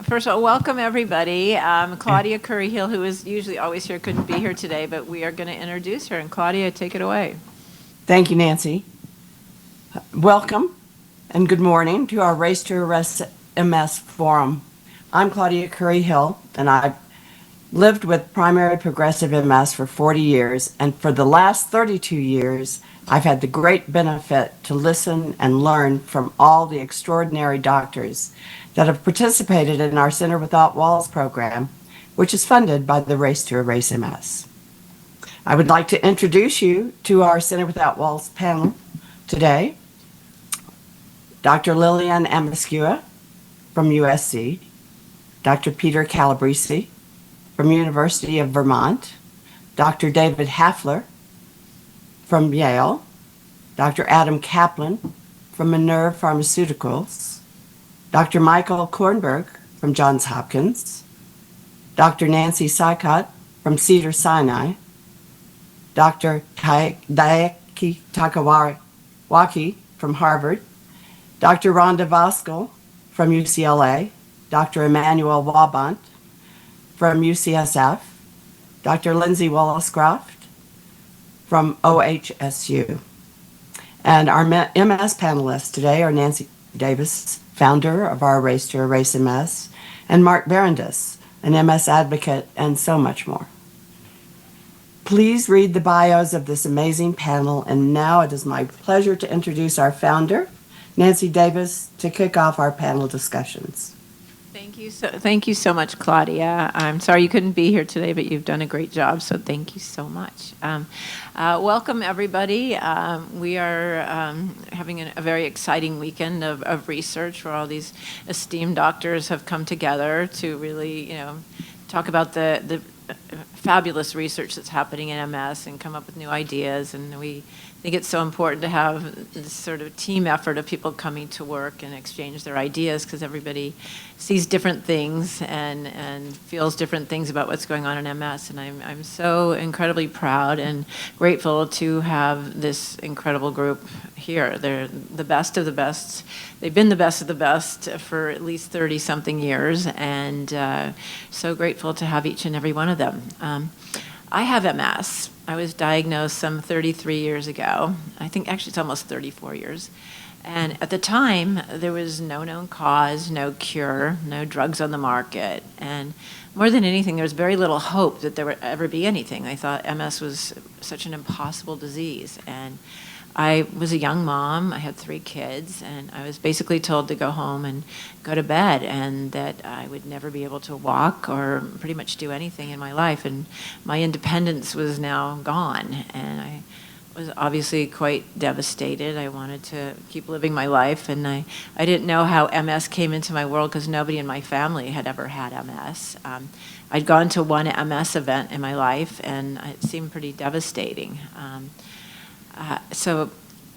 First of all, welcome everybody. Claudia Curry-Hill, who is usually always here, couldn't be here today, but we are going to introduce her. And Claudia, take it away. Thank you, Nancy. Welcome and good morning to our Race to Arrest MS forum. I'm Claudia Curry-Hill, and I've lived with primary progressive MS for 40 years, and for the last 32 years, I've had the great benefit to listen and learn from all the extraordinary doctors that have participated in our Center Without Walls program, which is funded by the Race to Erase MS. I would like to introduce you to our Center Without Walls panel today. Dr. Lillian Amascua from USC, Dr. Peter Calabrese from University of Vermont, Dr. David Hafler from Yale, Dr. Adam Kaplan from Minerve Pharmaceuticals, Dr. Michael Kornberg from Johns Hopkins, Dr. Nancy Sykott from Cedars-Sinai, Dr. Daiki Takawaki from Harvard, Dr. Rhonda Voskuil from UCLA, Dr. Emmanuel Wabant from UCSF, Dr. Lindsay Wallace-Croft from OHSU. And our MS panelists today are Nancy Davis, founder of our Race to Erase MS, and Mark Barondis, an MS advocate, and so much more. Please read the bios of this amazing panel, and now it is my pleasure to introduce our founder, Nancy Davis, to kick off our panel discussions. Thank you so much, Claudia. I'm sorry you couldn't be here today, but you've done a great job, so thank you so much. Welcome, everybody. We are having a very exciting weekend of research where all these esteemed doctors have come together to really, talk about the fabulous research that's happening in MS and come up with new ideas. And we think it's so important to have this sort of team effort of people coming to work and exchange their ideas, because everybody sees different things and feels different things about what's going on in MS. And I'm so incredibly proud and grateful to have this incredible group here. They're the best of the best. They've been the best of the best for at least 30-something years, and so grateful to have each and every one of them. I have MS. I was diagnosed some 33 years ago. I think actually it's almost 34 years. And at the time, there was no known cause, no cure, no drugs on the market. And more than anything, there was very little hope that there would ever be anything. I thought MS was such an impossible disease. And I was a young mom. I had 3 kids, and I was basically told to go home and go to bed, and that I would never be able to walk or pretty much do anything in my life, and my independence was now gone. And I was obviously quite devastated. I wanted to keep living my life, and I didn't know how MS came into my world because nobody in my family had ever had MS. I'd gone to one MS event in my life, and it seemed pretty devastating. So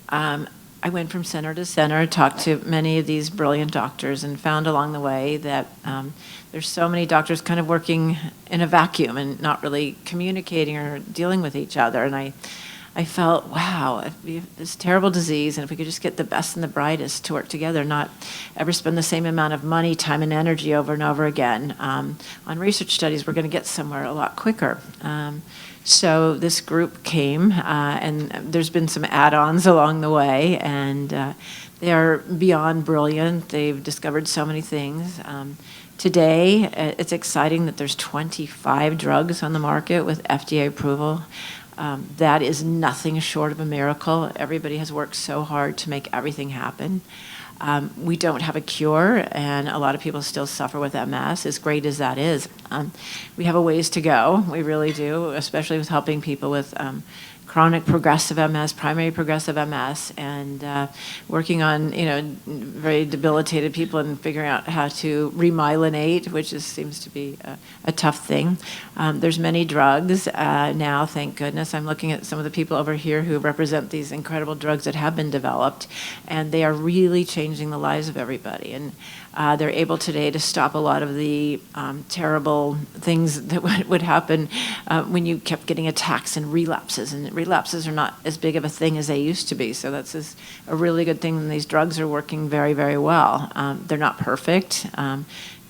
I went from center to center, talked to many of these brilliant doctors, and found along the way that there's so many doctors kind of working in a vacuum and not really communicating or dealing with each other. And I felt, wow, if we have this terrible disease, and if we could just get the best and the brightest to work together, not ever spend the same amount of money, time, and energy over and over again on research studies, we're going to get somewhere a lot quicker. So this group came, and there's been some add-ons along the way, and they are beyond brilliant. They've discovered so many things. Today, it's exciting that there's 25 drugs on the market with FDA approval. That is nothing short of a miracle. Everybody has worked so hard to make everything happen. We don't have a cure, and a lot of people still suffer with MS, as great as that is. We have a ways to go, we really do, especially with helping people with chronic progressive MS, primary progressive MS, and working on very debilitated people and figuring out how to remyelinate, which seems to be a tough thing. There's many drugs now, thank goodness. I'm looking at some of the people over here who represent these incredible drugs that have been developed, and they are really changing the lives of everybody. And they're able today to stop a lot of the terrible things that would happen when you kept getting attacks and relapses. And relapses are not as big of a thing as they used to be. So that's a really good thing. And these drugs are working very, very well. They're not perfect.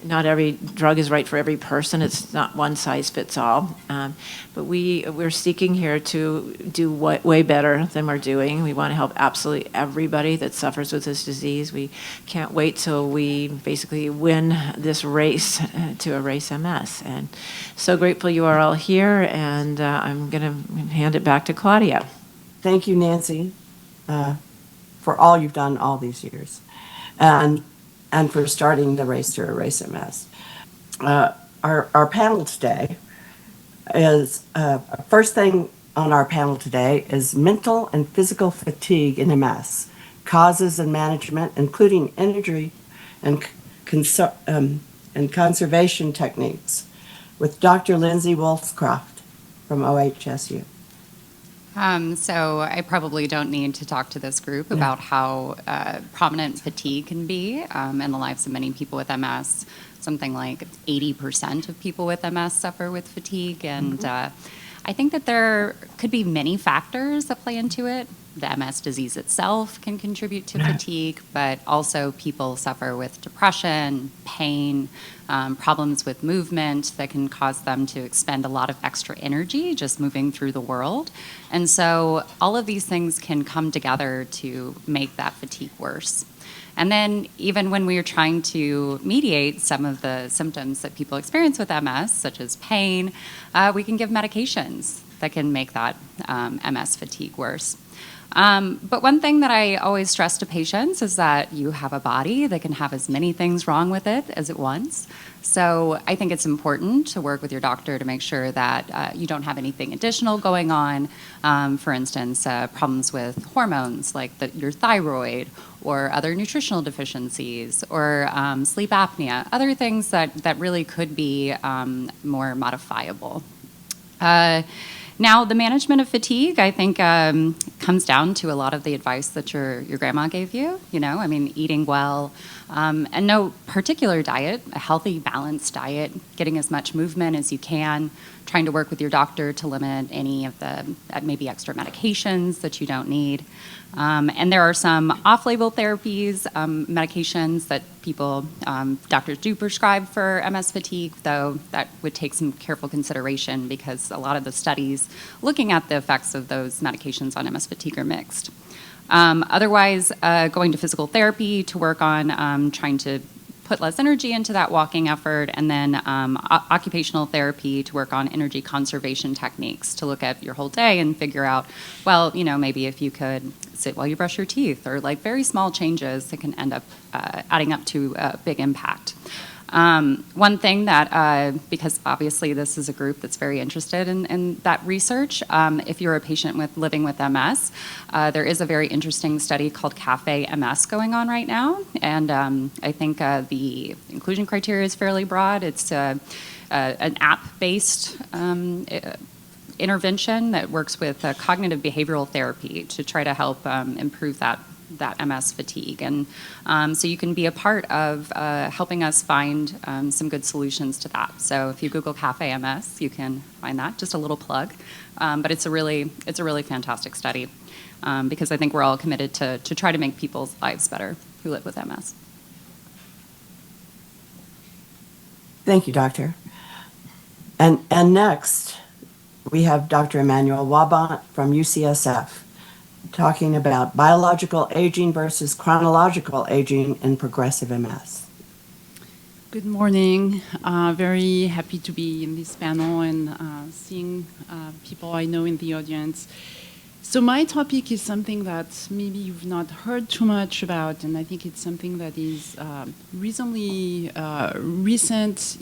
not every drug is right for every person. It's not one size fits all. But we're seeking here to do way better than we're doing. We want to help absolutely everybody that suffers with this disease. We can't wait till we basically win this race to erase MS. And so grateful you are all here, and I'm going to hand it back to Claudia. Thank you, Nancy, for all you've done all these years, and for starting the Race to Erase MS. Our panel today is, first thing on our panel today is mental and physical fatigue in MS, causes and management, including energy and conservation techniques, with Dr. Lindsay Wolfcroft from OHSU. So I probably don't need to talk to this group about how prominent fatigue can be in the lives of many people with MS. Something like 80% of people with MS suffer with fatigue, and I think that there could be many factors that play into it. The MS disease itself can contribute to fatigue, but also people suffer with depression, pain, problems with movement that can cause them to expend a lot of extra energy just moving through the world. And so all of these things can come together to make that fatigue worse. And then even when we are trying to mediate some of the symptoms that people experience with MS, such as pain, we can give medications that can make that MS fatigue worse. But one thing that I always stress to patients is that you have a body that can have as many things wrong with it as it wants. So I think it's important to work with your doctor to make sure that you don't have anything additional going on. For instance, problems with hormones like your thyroid, or other nutritional deficiencies, or sleep apnea, other things that really could be more modifiable. Now, the management of fatigue, I think, comes down to a lot of the advice that your grandma gave you. I mean, eating well, and no particular diet, a healthy, balanced diet, getting as much movement as you can, trying to work with your doctor to limit any of the maybe extra medications that you don't need. And there are some off-label therapies, medications that doctors do prescribe for MS fatigue, though that would take some careful consideration because a lot of the studies looking at the effects of those medications on MS fatigue are mixed. Otherwise, going to physical therapy to work on trying to put less energy into that walking effort, and then occupational therapy to work on energy conservation techniques to look at your whole day and figure out, well, maybe if you could sit while you brush your teeth, or like very small changes that can end up adding up to a big impact. One thing that, because obviously this is a group that's very interested in that research, if you're a patient living with MS, there is a very interesting study called CAFE MS going on right now, and I think the inclusion criteria is fairly broad. It's an app-based intervention that works with cognitive behavioral therapy to try to help improve that MS fatigue. And so you can be a part of helping us find some good solutions to that. So if you Google CAFE MS, you can find that. Just a little plug. But it's a really fantastic study because I think we're all committed to try to make people's lives better who live with MS. Thank you, Doctor. And next, we have Dr. Emmanuel Wabant from UCSF talking about biological aging versus chronological aging in progressive MS. Good morning. Very happy to be in this panel and seeing people I know in the audience. So my topic is something that maybe you've not heard too much about, and I think it's something that is reasonably recent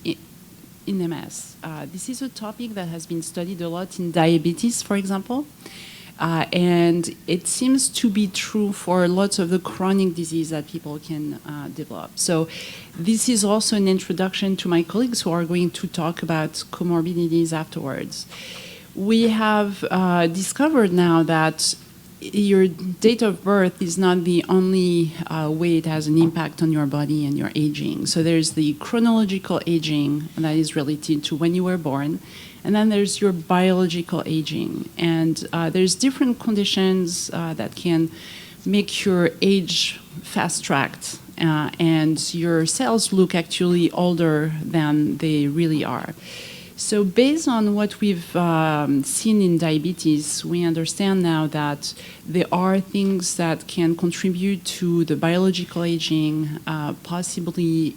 in MS. This is a topic that has been studied a lot in diabetes, for example. And it seems to be true for lots of the chronic disease that people can develop. So this is also an introduction to my colleagues who are going to talk about comorbidities afterwards. We have discovered now that your date of birth is not the only way it has an impact on your body and your aging. So there's the chronological aging that is related to when you were born. And then there's your biological aging. And there's different conditions that can make your age fast-tracked. and your cells look actually older than they really are. So based on what we've seen in diabetes, we understand now that there are things that can contribute to the biological aging, possibly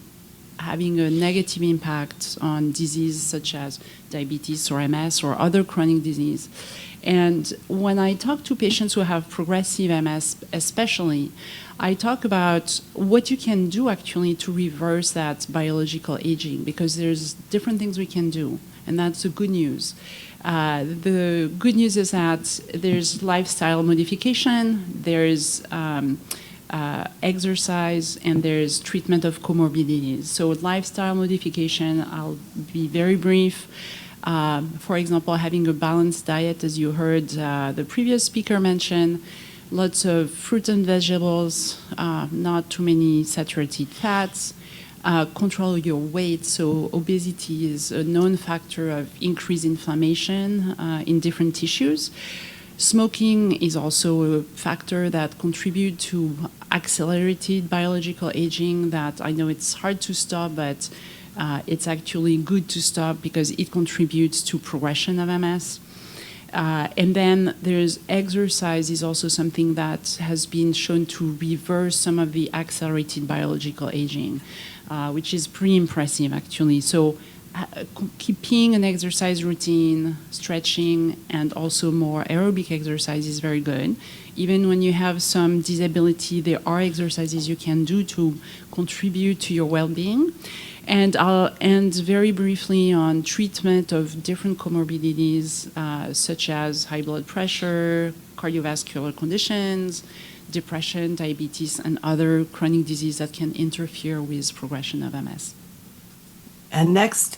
having a negative impact on disease such as diabetes or MS or other chronic disease. And when I talk to patients who have progressive MS especially, I talk about what you can do actually to reverse that biological aging, because there's different things we can do, and that's the good news. The good news is that there's lifestyle modification, there's exercise, and there's treatment of comorbidities. So lifestyle modification, I'll be very brief. For example, having a balanced diet, as you heard the previous speaker mention, lots of fruit and vegetables, not too many saturated fats, control your weight. So obesity is a known factor of increased inflammation in different tissues. Smoking is also a factor that contributes to accelerated biological aging that I know it's hard to stop, but it's actually good to stop because it contributes to progression of MS. And then there's exercise is also something that has been shown to reverse some of the accelerated biological aging, which is pretty impressive actually. So keeping an exercise routine, stretching, and also more aerobic exercise is very good. Even when you have some disability, there are exercises you can do to contribute to your well-being. And I'll end very briefly on treatment of different comorbidities, such as high blood pressure, cardiovascular conditions, depression, diabetes, and other chronic diseases that can interfere with progression of MS. And next,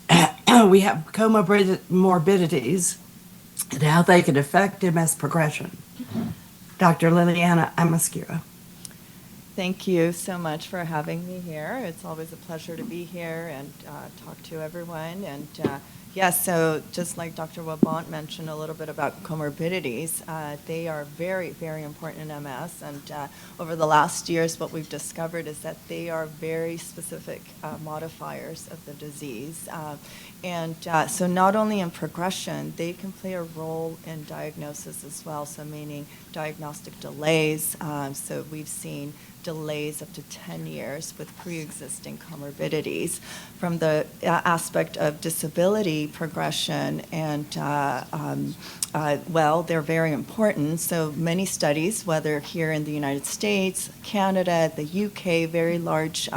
we have comorbidities and how they can affect MS progression. Dr. Liliana Amescura. Thank you so much for having me here. It's always a pleasure to be here and talk to everyone. And yes, so just like Dr. Wabant mentioned a little bit about comorbidities, they are very, very important in MS. And over the last years, what we've discovered is that they are very specific modifiers of the disease. So not only in progression, they can play a role in diagnosis as well, so meaning diagnostic delays. So we've seen delays up to 10 years with pre-existing comorbidities. From the aspect of disability progression, and well, they're very important. So many studies, whether here in the United States, Canada, the UK, very large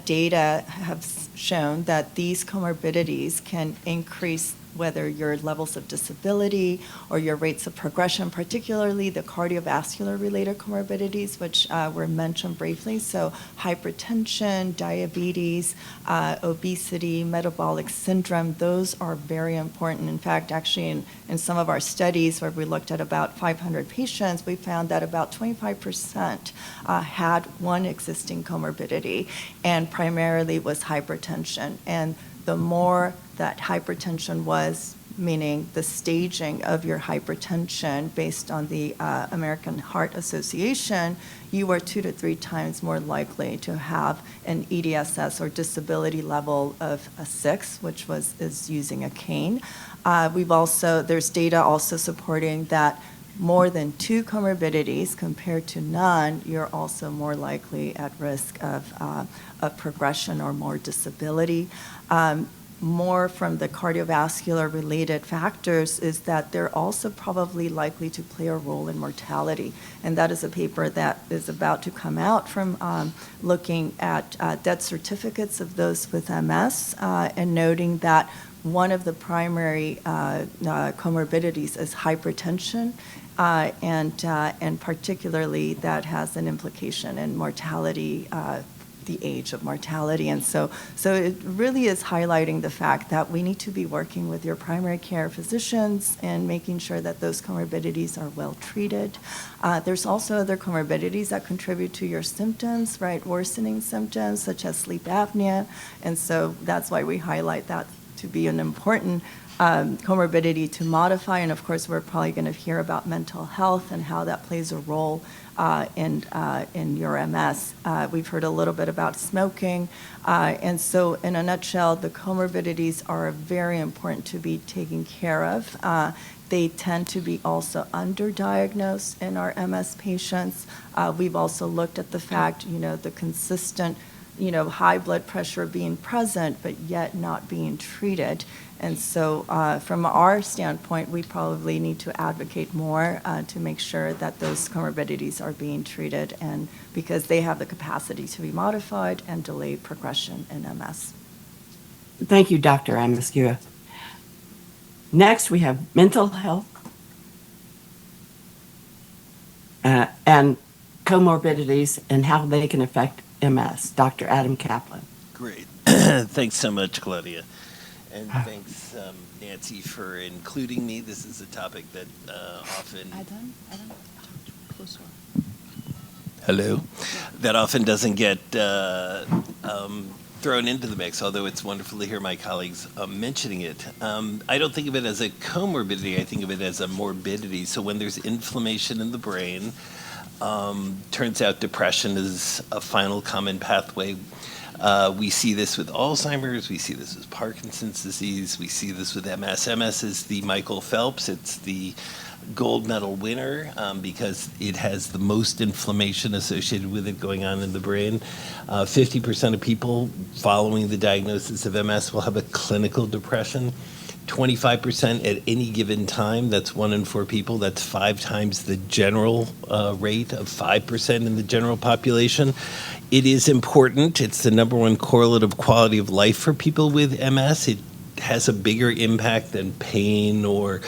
data have shown that these comorbidities can increase whether your levels of disability or your rates of progression, particularly the cardiovascular related comorbidities, which were mentioned briefly. So hypertension, diabetes, obesity, metabolic syndrome, those are very important. In fact, actually in some of our studies where we looked at about 500 patients, we found that about 25% had one existing comorbidity, and primarily was hypertension. And the more that hypertension was, meaning the staging of your hypertension based on the American Heart Association, you were 2 to 3 times more likely to have an EDSS or disability level of a 6, which is using a cane. There's data also supporting that more than 2 comorbidities compared to none, you're also more likely at risk of progression or more disability. More from the cardiovascular related factors is that they're also probably likely to play a role in mortality. And that is a paper that is about to come out from looking at death certificates of those with MS and noting that one of the primary comorbidities is hypertension. And particularly that has an implication in mortality, the age of mortality. And so it really is highlighting the fact that we need to be working with your primary care physicians and making sure that those comorbidities are well treated. There's also other comorbidities that contribute to your symptoms, right? Worsening symptoms such as sleep apnea. And so that's why we highlight that to be an important comorbidity to modify. And of course, we're probably going to hear about mental health and how that plays a role in your MS. We've heard a little bit about smoking. And so in a nutshell, the comorbidities are very important to be taken care of. They tend to be also underdiagnosed in our MS patients. We've also looked at the fact, the consistent, high blood pressure being present, but yet not being treated. And so from our standpoint, we probably need to advocate more to make sure that those comorbidities are being treated, and because they have the capacity to be modified and delay progression in MS. Thank you, Dr. Amascua. Next, we have mental health and comorbidities and how they can affect MS. Dr. Adam Kaplan. Great. Thanks so much, Claudia. And thanks, Nancy, for including me. This is a topic that often... Adam, closer. Hello? That often doesn't get thrown into the mix, although it's wonderful to hear my colleagues mentioning it. I don't think of it as a comorbidity. I think of it as a morbidity. So when there's inflammation in the brain, turns out depression is a final common pathway. We see this with Alzheimer's, we see this with Parkinson's disease, we see this with MS. MS is the Michael Phelps, it's the gold medal winner because it has the most inflammation associated with it going on in the brain. 50% of people following the diagnosis of MS will have a clinical depression. 25% at any given time, that's 1 in 4 people, that's 5 times the general rate of 5% in the general population. It is important, it's the #1 correlate of quality of life for people with MS. It has a bigger impact than pain or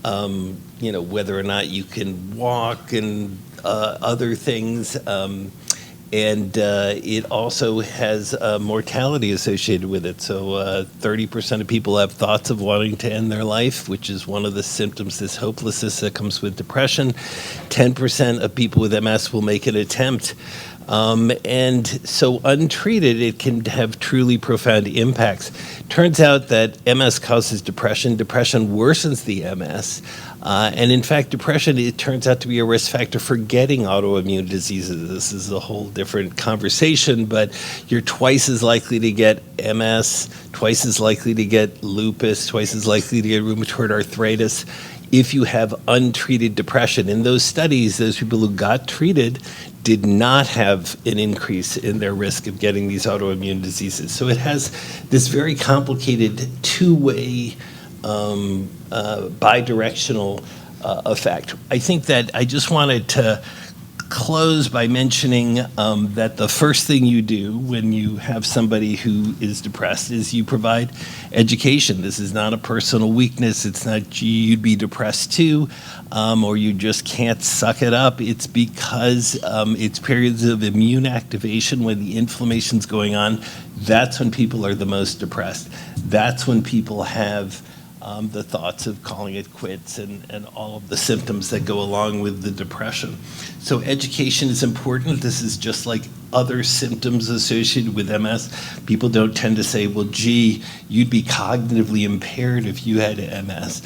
whether or not you can walk and other things. And it also has mortality associated with it. So 30% of people have thoughts of wanting to end their life, which is one of the symptoms, this hopelessness that comes with depression. 10% of people with MS will make an attempt. And so untreated, it can have truly profound impacts. Turns out that MS causes depression. Depression worsens the MS. And in fact, depression, it turns out to be a risk factor for getting autoimmune diseases. This is a whole different conversation, but you're twice as likely to get MS, twice as likely to get lupus, twice as likely to get rheumatoid arthritis if you have untreated depression. In those studies, those people who got treated did not have an increase in their risk of getting these autoimmune diseases. So it has this very complicated two-way bidirectional effect. I think that I just wanted to close by mentioning that the first thing you do when you have somebody who is depressed is you provide education. This is not a personal weakness. It's not, gee, you'd be depressed too, or you just can't suck it up. It's because it's periods of immune activation when the inflammation's going on. That's when people are the most depressed. That's when people have the thoughts of calling it quits and all of the symptoms that go along with the depression. So education is important. This is just like other symptoms associated with MS. People don't tend to say, well, gee, you'd be cognitively impaired if you had MS.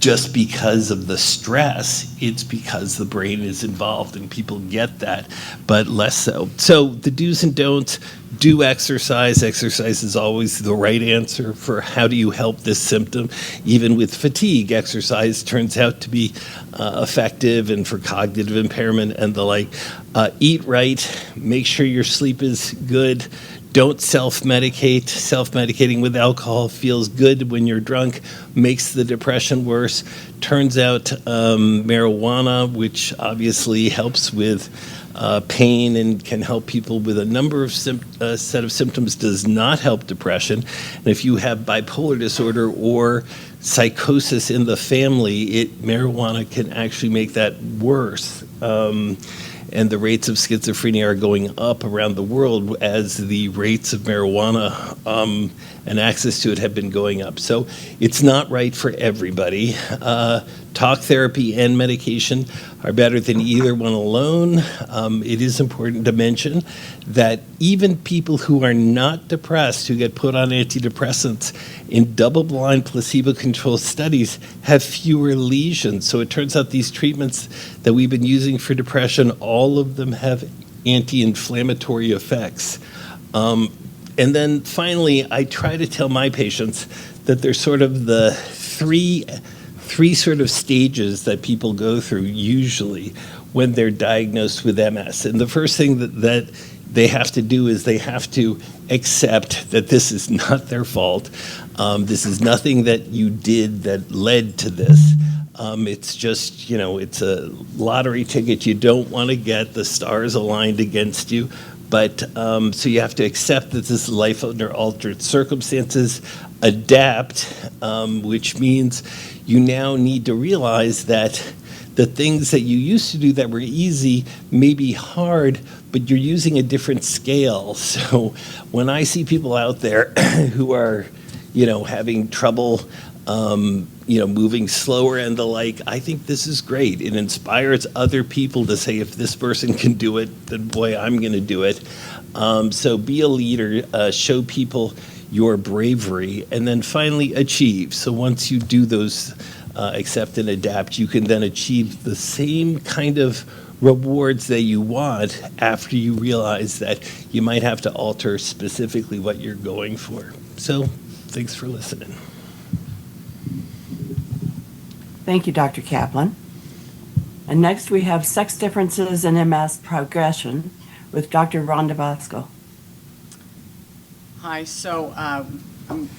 Just because of the stress, it's because the brain is involved, and people get that, but less so. So the do's and don'ts: do exercise. Exercise is always the right answer for how do you help this symptom. Even with fatigue, exercise turns out to be effective, and for cognitive impairment and the like. Eat right, make sure your sleep is good. Don't self-medicate. Self-medicating with alcohol feels good when you're drunk, makes the depression worse. Turns out marijuana, which obviously helps with pain and can help people with a number of set of symptoms, does not help depression. And if you have bipolar disorder or psychosis in the family, marijuana can actually make that worse. And the rates of schizophrenia are going up around the world as the rates of marijuana and access to it have been going up. So it's not right for everybody. Talk therapy and medication. are better than either one alone. It is important to mention that even people who are not depressed, who get put on antidepressants in double-blind placebo-controlled studies, have fewer lesions. So it turns out these treatments that we've been using for depression, all of them have anti-inflammatory effects. And then finally, I try to tell my patients that there's sort of the three sort of stages that people go through usually when they're diagnosed with MS. And the first thing that they have to do is they have to accept that this is not their fault. This is nothing that you did that led to this. It's just, it's a lottery ticket you don't want to get. The stars aligned against you. But so you have to accept that this is life under altered circumstances, adapt, which means you now need to realize that the things that you used to do that were easy may be hard, but you're using a different scale. So when I see people out there who are, having trouble, moving slower and the like, I think this is great. It inspires other people to say, if this person can do it, then boy, I'm going to do it. So be a leader, show people your bravery, and then finally achieve. So once you do those accept and adapt, you can then achieve the same kind of rewards that you want after you realize that you might have to alter specifically what you're going for. So thanks for listening. Thank you, Dr. Kaplan. And next we have Sex Differences in MS Progression with Dr. Rhonda Bosco. Hi, so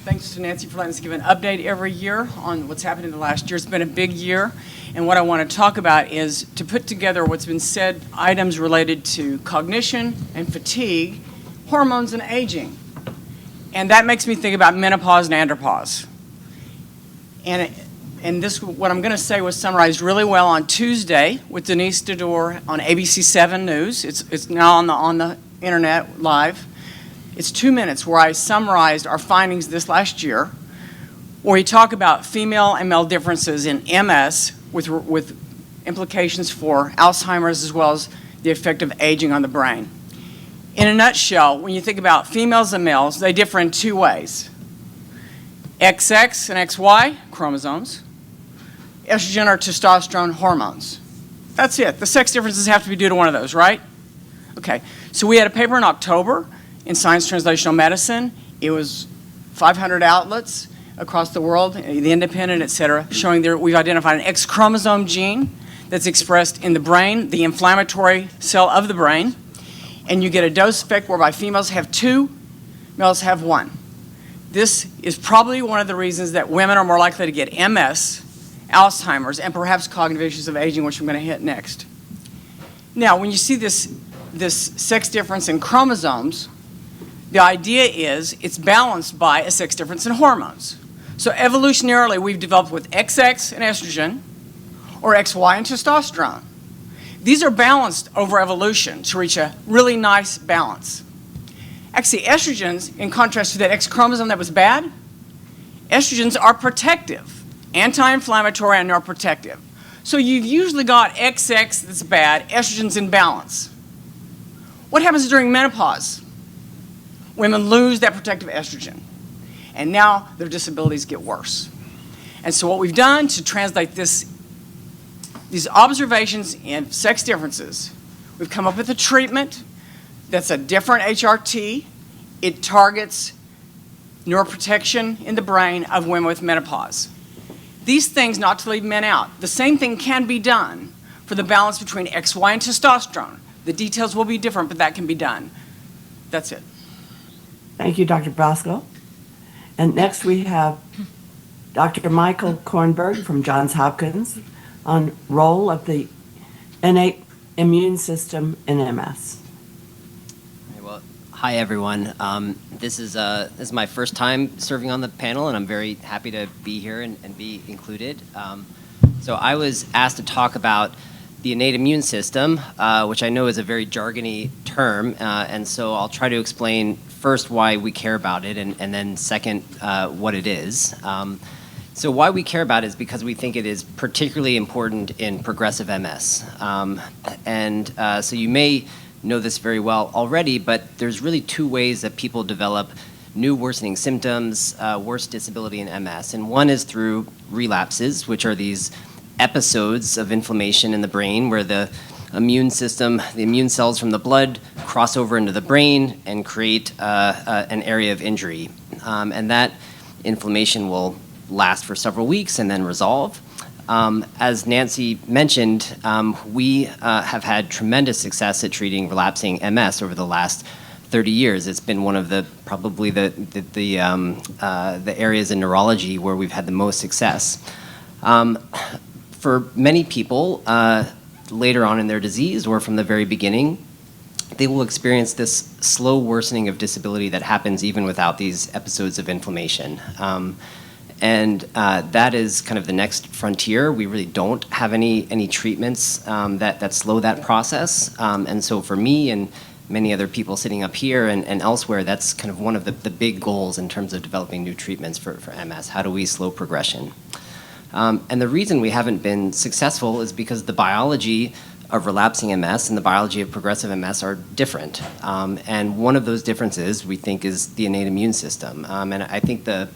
thanks to Nancy for letting us give an update every year on what's happened in the last year. It's been a big year, and what I want to talk about is to put together what's been said, items related to cognition and fatigue, hormones and aging. And that makes me think about menopause and andropause. And this, what I'm going to say, was summarized really well on Tuesday with Denise Dodor on ABC7 News. It's now on the internet live. It's 2 minutes where I summarized our findings this last year, where we talk about female and male differences in MS with implications for Alzheimer's as well as the effect of aging on the brain. In a nutshell, when you think about females and males, they differ in two ways. XX and XY chromosomes, estrogen or testosterone hormones. That's it. The sex differences have to be due to one of those, right? Okay, so we had a paper in October in Science Translational Medicine. It was 500 outlets across the world, The Independent, et cetera, showing that we've identified an X chromosome gene that's expressed in the brain, the inflammatory cell of the brain, and you get a dose effect whereby females have 2, males have 1. This is probably one of the reasons that women are more likely to get MS, Alzheimer's, and perhaps cognitive issues of aging, which I'm going to hit next. Now, when you see this sex difference in chromosomes, the idea is it's balanced by a sex difference in hormones. So evolutionarily, we've developed with XX and estrogen, or XY and testosterone. These are balanced over evolution to reach a really nice balance. Actually, estrogens, in contrast to that X chromosome that was bad, estrogens are protective, anti-inflammatory and neuroprotective. So you've usually got XX that's bad, estrogen's in balance. What happens during menopause? Women lose that protective estrogen, and now their disabilities get worse. And so what we've done to translate these observations in sex differences, we've come up with a treatment that's a different HRT. It targets neuroprotection in the brain of women with menopause. These things, not to leave men out, the same thing can be done for the balance between XY and testosterone. The details will be different, but that can be done. That's it. Thank you, Dr. Bosco. And next we have Dr. Michael Kornberg from Johns Hopkins on role of the innate immune system in MS. Well, hi everyone. This is my first time serving on the panel, and I'm very happy to be here and be included. So I was asked to talk about the innate immune system, which I know is a very jargony term, and so I'll try to explain first why we care about it, and then second, what it is. So why we care about it is because we think it is particularly important in progressive MS. So you may know this very well already, but there's really two ways that people develop new worsening symptoms, worse disability in MS. And one is through relapses, which are these episodes of inflammation in the brain where the immune system, the immune cells from the blood cross over into the brain and create an area of injury. And that inflammation will last for several weeks and then resolve. As Nancy mentioned, we have had tremendous success at treating relapsing MS over the last 30 years. It's been one of the probably the areas in neurology where we've had the most success. For many people, later on in their disease or from the very beginning, they will experience this slow worsening of disability that happens even without these episodes of inflammation. That is kind of the next frontier. We really don't have any treatments that slow that process. And so for me and many other people sitting up here and elsewhere, that's kind of one of the big goals in terms of developing new treatments for MS. How do we slow progression? And the reason we haven't been successful is because the biology of relapsing MS and the biology of progressive MS are different. And one of those differences, we think, is the innate immune system. And I think the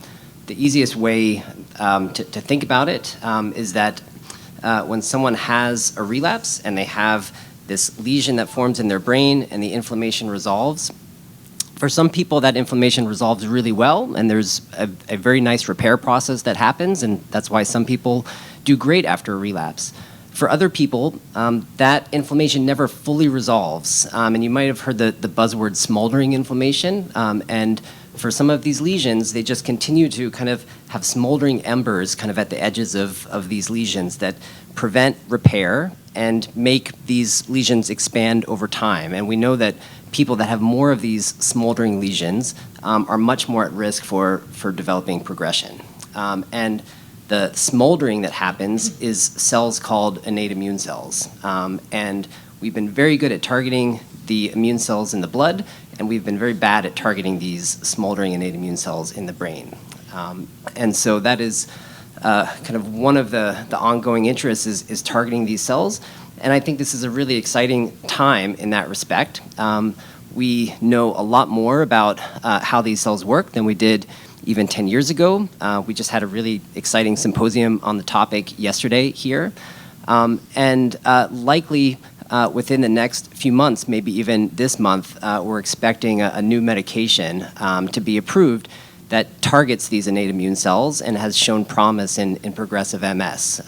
easiest way to think about it is that when someone has a relapse and they have this lesion that forms in their brain and the inflammation resolves, for some people that inflammation resolves really well and there's a very nice repair process that happens, and that's why some people do great after a relapse. For other people, that inflammation never fully resolves, and you might have heard the buzzword smoldering inflammation, and for some of these lesions, they just continue to kind of have smoldering embers kind of at the edges of these lesions that prevent repair and make these lesions expand over time. And we know that people that have more of these smoldering lesions are much more at risk for developing progression. And the smoldering that happens is cells called innate immune cells. And we've been very good at targeting the immune cells in the blood, and we've been very bad at targeting these smoldering innate immune cells in the brain. And so that is kind of one of the ongoing interests is targeting these cells. And I think this is a really exciting time in that respect. We know a lot more about how these cells work than we did even 10 years ago. We just had a really exciting symposium on the topic yesterday here. Likely within the next few months, maybe even this month, we're expecting a new medication to be approved that targets these innate immune cells and has shown promise in progressive MS,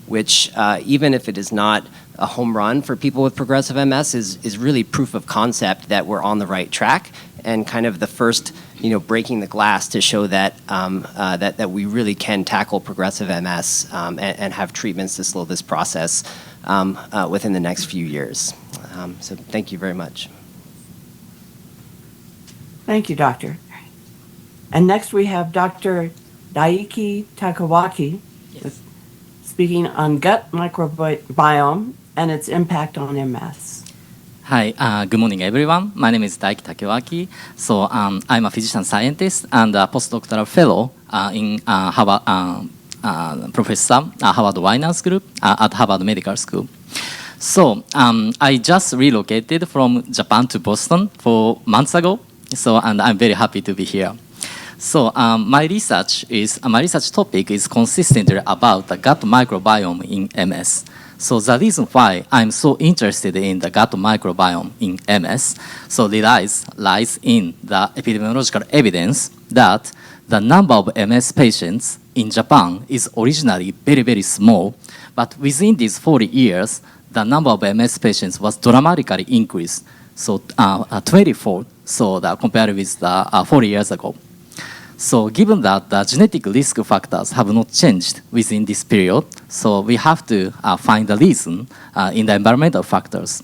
which even if it is not a home run for people with progressive MS, is really proof of concept that we're on the right track and kind of the first, breaking the glass to show that that we really can tackle progressive MS and have treatments to slow this process within the next few years. So thank you very much. Thank you, Doctor. And next we have Dr. Daiki Takawaki speaking on gut microbiome and its impact on MS. Hi, good morning, everyone. My name is Daiki Takewaki. So I'm a physician scientist and a postdoctoral fellow in Harvard Professor Howard Weiner's group at Harvard Medical School. So I just relocated from Japan to Boston 4 months ago. And I'm very happy to be here. So my research topic is consistently about the gut microbiome in MS. So the reason why I'm so interested in the gut microbiome in MS lies in the epidemiological evidence that the number of MS patients in Japan is originally very, very small, but within these 40 years, the number of MS patients was dramatically increased, so 20-fold, compared with the 40 years ago. So given that the genetic risk factors have not changed within this period, so we have to find the reason in the environmental factors.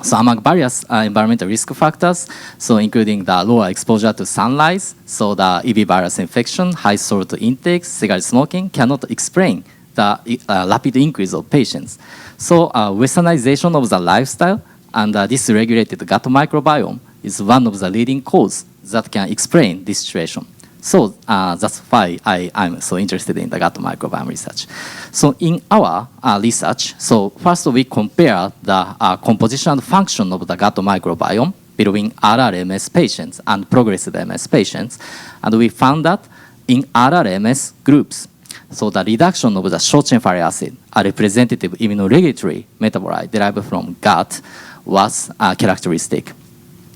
So among various environmental risk factors, so including the lower exposure to sunlight, so the EB virus infection, high salt intake, cigarette smoking cannot explain the rapid increase of patients. So westernization of the lifestyle and dysregulated gut microbiome is one of the leading causes that can explain this situation. So that's why I'm so interested in the gut microbiome research. So in our research, so first we compare the composition and function of the gut microbiome between RRMS patients and progressive MS patients. And we found that in RRMS groups, so the reduction of the short-chain fatty acid, a representative immunoregulatory metabolite derived from gut, was characteristic.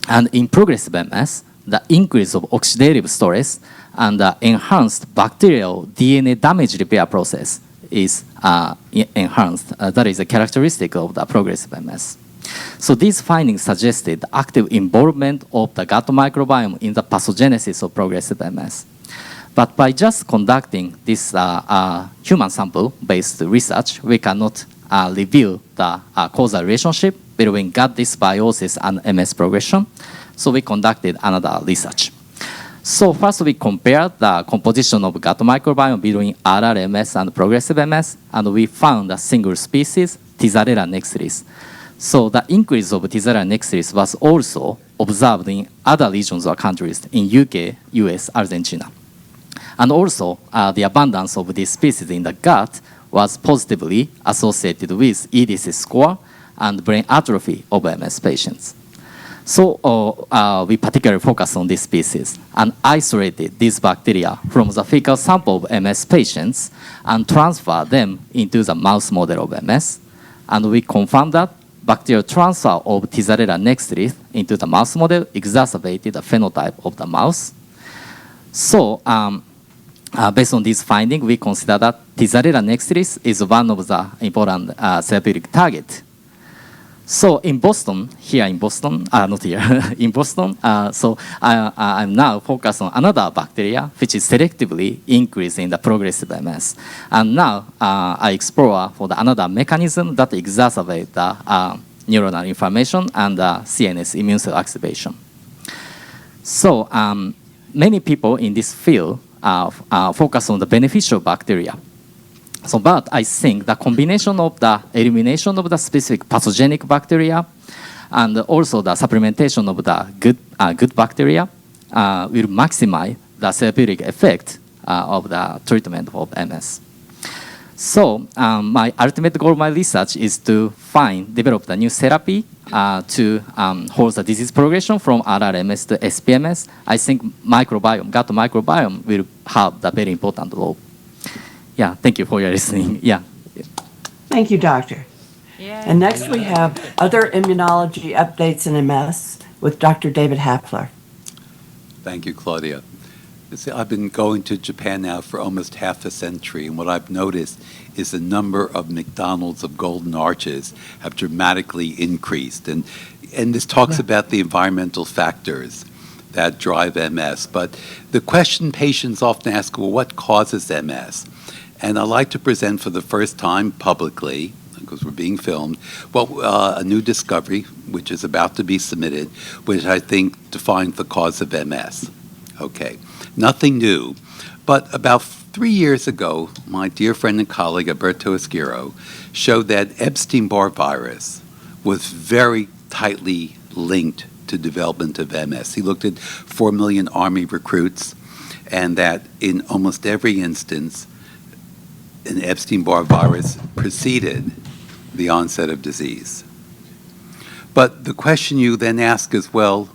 And in progressive MS, the increase of oxidative stress and the enhanced bacterial DNA damage repair process is enhanced. That is a characteristic of the progressive MS. So these findings suggested active involvement of the gut microbiome in the pathogenesis of progressive MS. But by just conducting this human sample-based research, we cannot reveal the causal relationship between gut dysbiosis and MS progression. So we conducted another research. So first we compared the composition of gut microbiome between RRMS and progressive MS, and we found a single species, Tizarella nexilis. So the increase of Tizarella nexilis was also observed in other regions or countries in UK, US, Argentina. And also, the abundance of this species in the gut was positively associated with EDC score and brain atrophy of MS patients. So we particularly focused on this species and isolated these bacteria from the fecal sample of MS patients and transferred them into the mouse model of MS. And we confirmed that bacterial transfer of Tizarella nexilis into the mouse model exacerbated the phenotype of the mouse. So based on this finding, we consider that Tizarella nexilis is one of the important therapeutic targets. So in Boston, not here, in Boston, so I'm now focused on another bacteria which is selectively increasing the progressive MS. And now I explore for another mechanism that exacerbates the neuronal inflammation and CNS immune cell activation. So many people in this field focus on the beneficial bacteria. So, but I think the combination of the elimination of the specific pathogenic bacteria and also the supplementation of the good bacteria will maximize the therapeutic effect of the treatment of MS. So, my ultimate goal of my research is to develop the new therapy to halt the disease progression from RRMS to SPMS. I think gut microbiome will have the very important role. Yeah, thank you for your listening. Yeah. Thank you, Doctor. Yeah. And next we have other immunology updates in MS with Dr. David Hafler. Thank you, Claudia. See, I've been going to Japan now for almost half a century, and what I've noticed is the number of McDonald's of Golden Arches have dramatically increased. And this talks about the environmental factors that drive MS. But the question patients often ask, well, what causes MS? And I'd like to present for the first time publicly, because we're being filmed, a new discovery, which is about to be submitted, which I think defines the cause of MS. Okay, nothing new. But about 3 years ago, my dear friend and colleague, Alberto Esquiro, showed that Epstein-Barr virus was very tightly linked to development of MS. He looked at 4 million Army recruits, and that in almost every instance, an Epstein-Barr virus preceded the onset of disease. But the question you then ask is, well,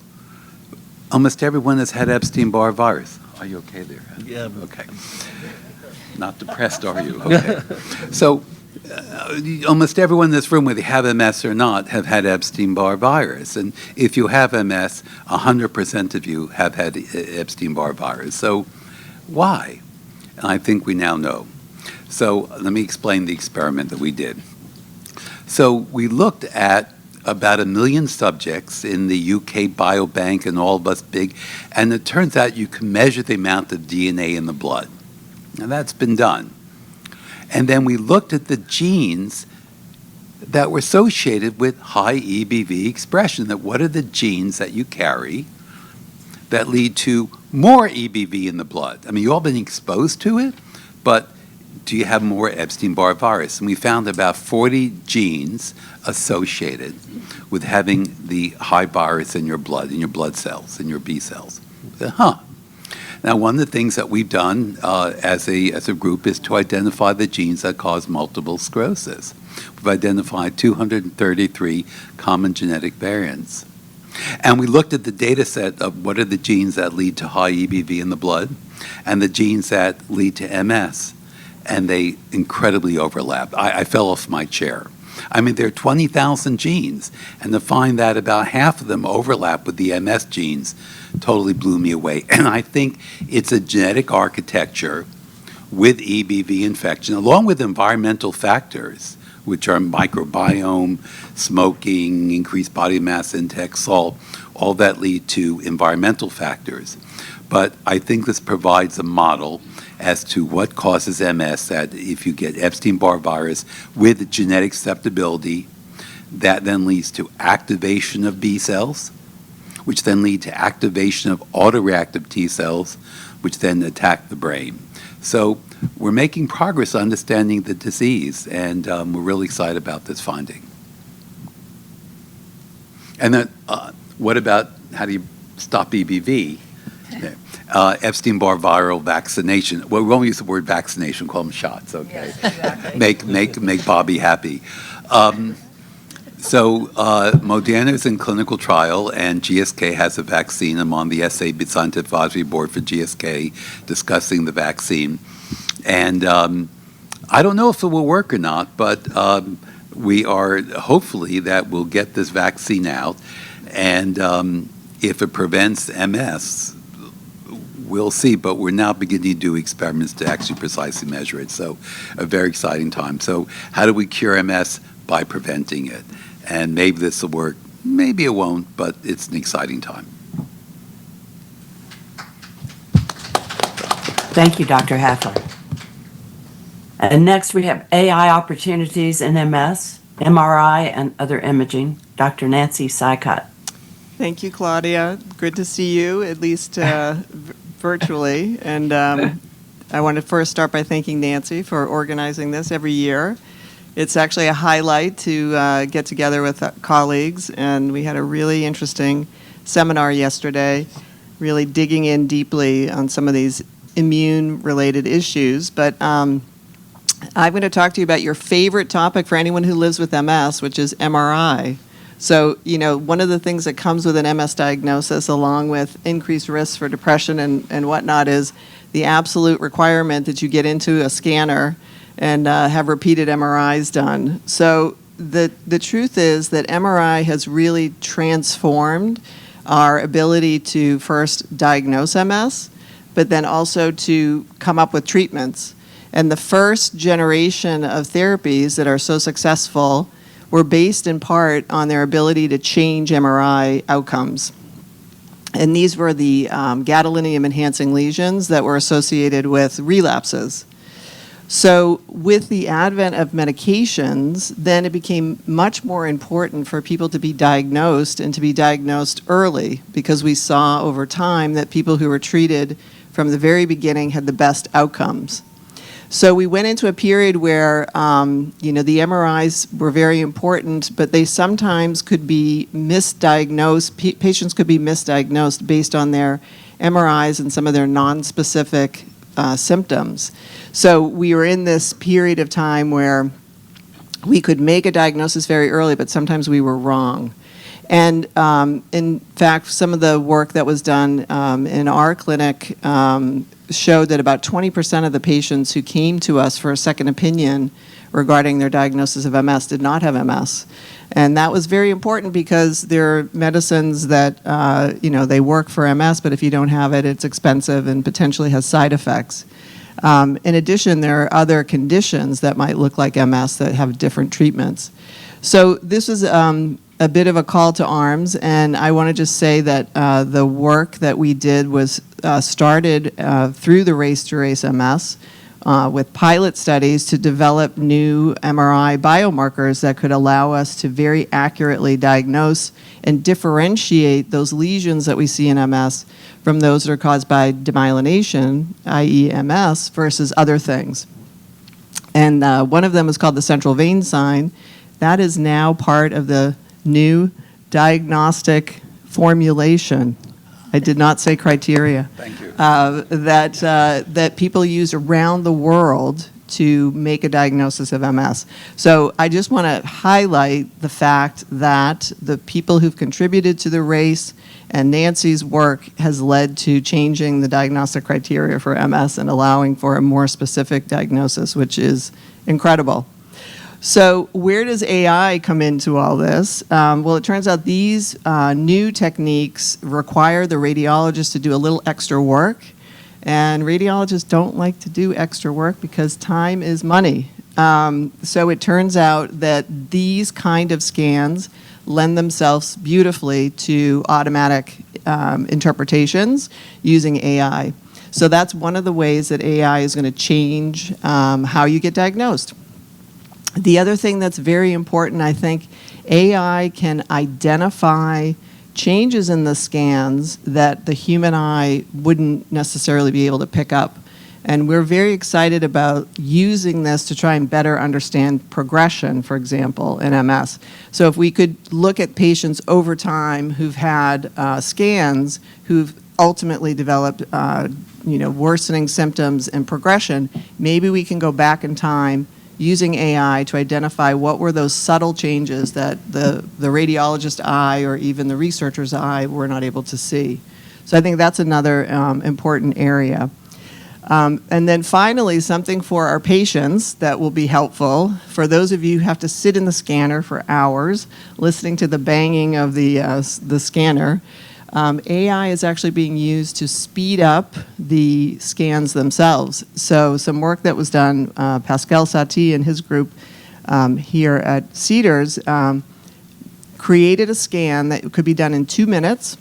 almost everyone has had Epstein-Barr virus. Are you okay there? Yeah. Okay. Not depressed, are you? Okay. So almost everyone in this room, whether you have MS or not, have had Epstein-Barr virus. And if you have MS, 100% of you have had Epstein-Barr virus. So why? And I think we now know. So let me explain the experiment that we did. So we looked at about 1 million subjects in the UK Biobank and all of us big, and it turns out you can measure the amount of DNA in the blood. Now that's been done. And then we looked at the genes that were associated with high EBV expression, that what are the genes that you carry that lead to more EBV in the blood? I mean, you've all been exposed to it, but do you have more Epstein-Barr virus? And we found about 40 genes associated with having the high virus in your blood cells, in your B cells. Now, one of the things that we've done as a group is to identify the genes that cause multiple sclerosis. We've identified 233 common genetic variants. And we looked at the data set of what are the genes that lead to high EBV in the blood and the genes that lead to MS. And they incredibly overlap. I fell off my chair. I mean, there are 20,000 genes, and to find that about half of them overlap with the MS genes totally blew me away. And I think it's a genetic architecture with EBV infection, along with environmental factors, which are microbiome, smoking, increased body mass index, all that lead to environmental factors. But I think this provides a model as to what causes MS, that if you get Epstein-Barr virus with genetic susceptibility, that then leads to activation of B cells, which then lead to activation of autoreactive T cells, which then attack the brain. So we're making progress understanding the disease, and we're really excited about this finding. And then what about how do you stop EBV? Epstein-Barr viral vaccination. Well, we won't use the word vaccination, call them shots, okay? Yes, exactly. Make Bobby happy. So Moderna is in clinical trial, and GSK has a vaccine. I'm on the SAB Scientific Advisory Board for GSK discussing the vaccine. And I don't know if it will work or not, but we are hopefully that we'll get this vaccine out. And if it prevents MS, we'll see, but we're now beginning to do experiments to actually precisely measure it. So a very exciting time. So how do we cure MS? By preventing it. And maybe this will work, maybe it won't, but it's an exciting time. Thank you, Dr. Hafler. And next we have AI opportunities in MS, MRI, and other imaging. Dr. Nancy Sykott. Thank you, Claudia. Good to see you, at least virtually. And I want to first start by thanking Nancy for organizing this every year. It's actually a highlight to get together with colleagues, and we had a really interesting seminar yesterday, really digging in deeply on some of these immune-related issues. But I'm going to talk to you about your favorite topic for anyone who lives with MS, which is MRI. So, you know, one of the things that comes with an MS diagnosis, along with increased risks for depression and whatnot, is the absolute requirement that you get into a scanner and have repeated MRIs done. So the truth is that MRI has really transformed our ability to first diagnose MS, but then also to come up with treatments. And the first generation of therapies that are so successful were based in part on their ability to change MRI outcomes. And these were the gadolinium-enhancing lesions that were associated with relapses. So with the advent of medications, then it became much more important for people to be diagnosed and to be diagnosed early, because we saw over time that people who were treated from the very beginning had the best outcomes. So we went into a period where, the MRIs were very important, but they sometimes could be misdiagnosed. Patients could be misdiagnosed based on their MRIs and some of their nonspecific symptoms. So we were in this period of time where we could make a diagnosis very early, but sometimes we were wrong. And in fact, some of the work that was done in our clinic showed that about 20% of the patients who came to us for a second opinion regarding their diagnosis of MS did not have MS. And that was very important because there are medicines that, they work for MS, but if you don't have it, it's expensive and potentially has side effects. In addition, there are other conditions that might look like MS that have different treatments. So this was a bit of a call to arms, and I want to just say that the work that we did was started through the Race to Erase MS with pilot studies to develop new MRI biomarkers that could allow us to very accurately diagnose and differentiate those lesions that we see in MS from those that are caused by demyelination, i.e. MS, versus other things. And one of them is called the central vein sign. That is now part of the new diagnostic formulation. I did not say criteria. Thank you. That people use around the world to make a diagnosis of MS. So I just want to highlight the fact that the people who've contributed to the race and Nancy's work has led to changing the diagnostic criteria for MS and allowing for a more specific diagnosis, which is incredible. So where does AI come into all this? Well, it turns out these new techniques require the radiologist to do a little extra work. And radiologists don't like to do extra work because time is money. So it turns out that these kind of scans lend themselves beautifully to automatic interpretations using AI. So that's one of the ways that AI is going to change how you get diagnosed. The other thing that's very important, I think, AI can identify changes in the scans that the human eye wouldn't necessarily be able to pick up. And we're very excited about using this to try and better understand progression, for example, in MS. So if we could look at patients over time who've had scans, who've ultimately developed worsening symptoms and progression, maybe we can go back in time using AI to identify what were those subtle changes that the radiologist's eye or even the researcher's eye were not able to see. So I think that's another important area. And then finally, something for our patients that will be helpful. For those of you who have to sit in the scanner for hours, listening to the banging of the scanner, AI is actually being used to speed up the scans themselves. So some work that was done, Pascal Satie and his group here at Cedars created a scan that could be done in 2 minutes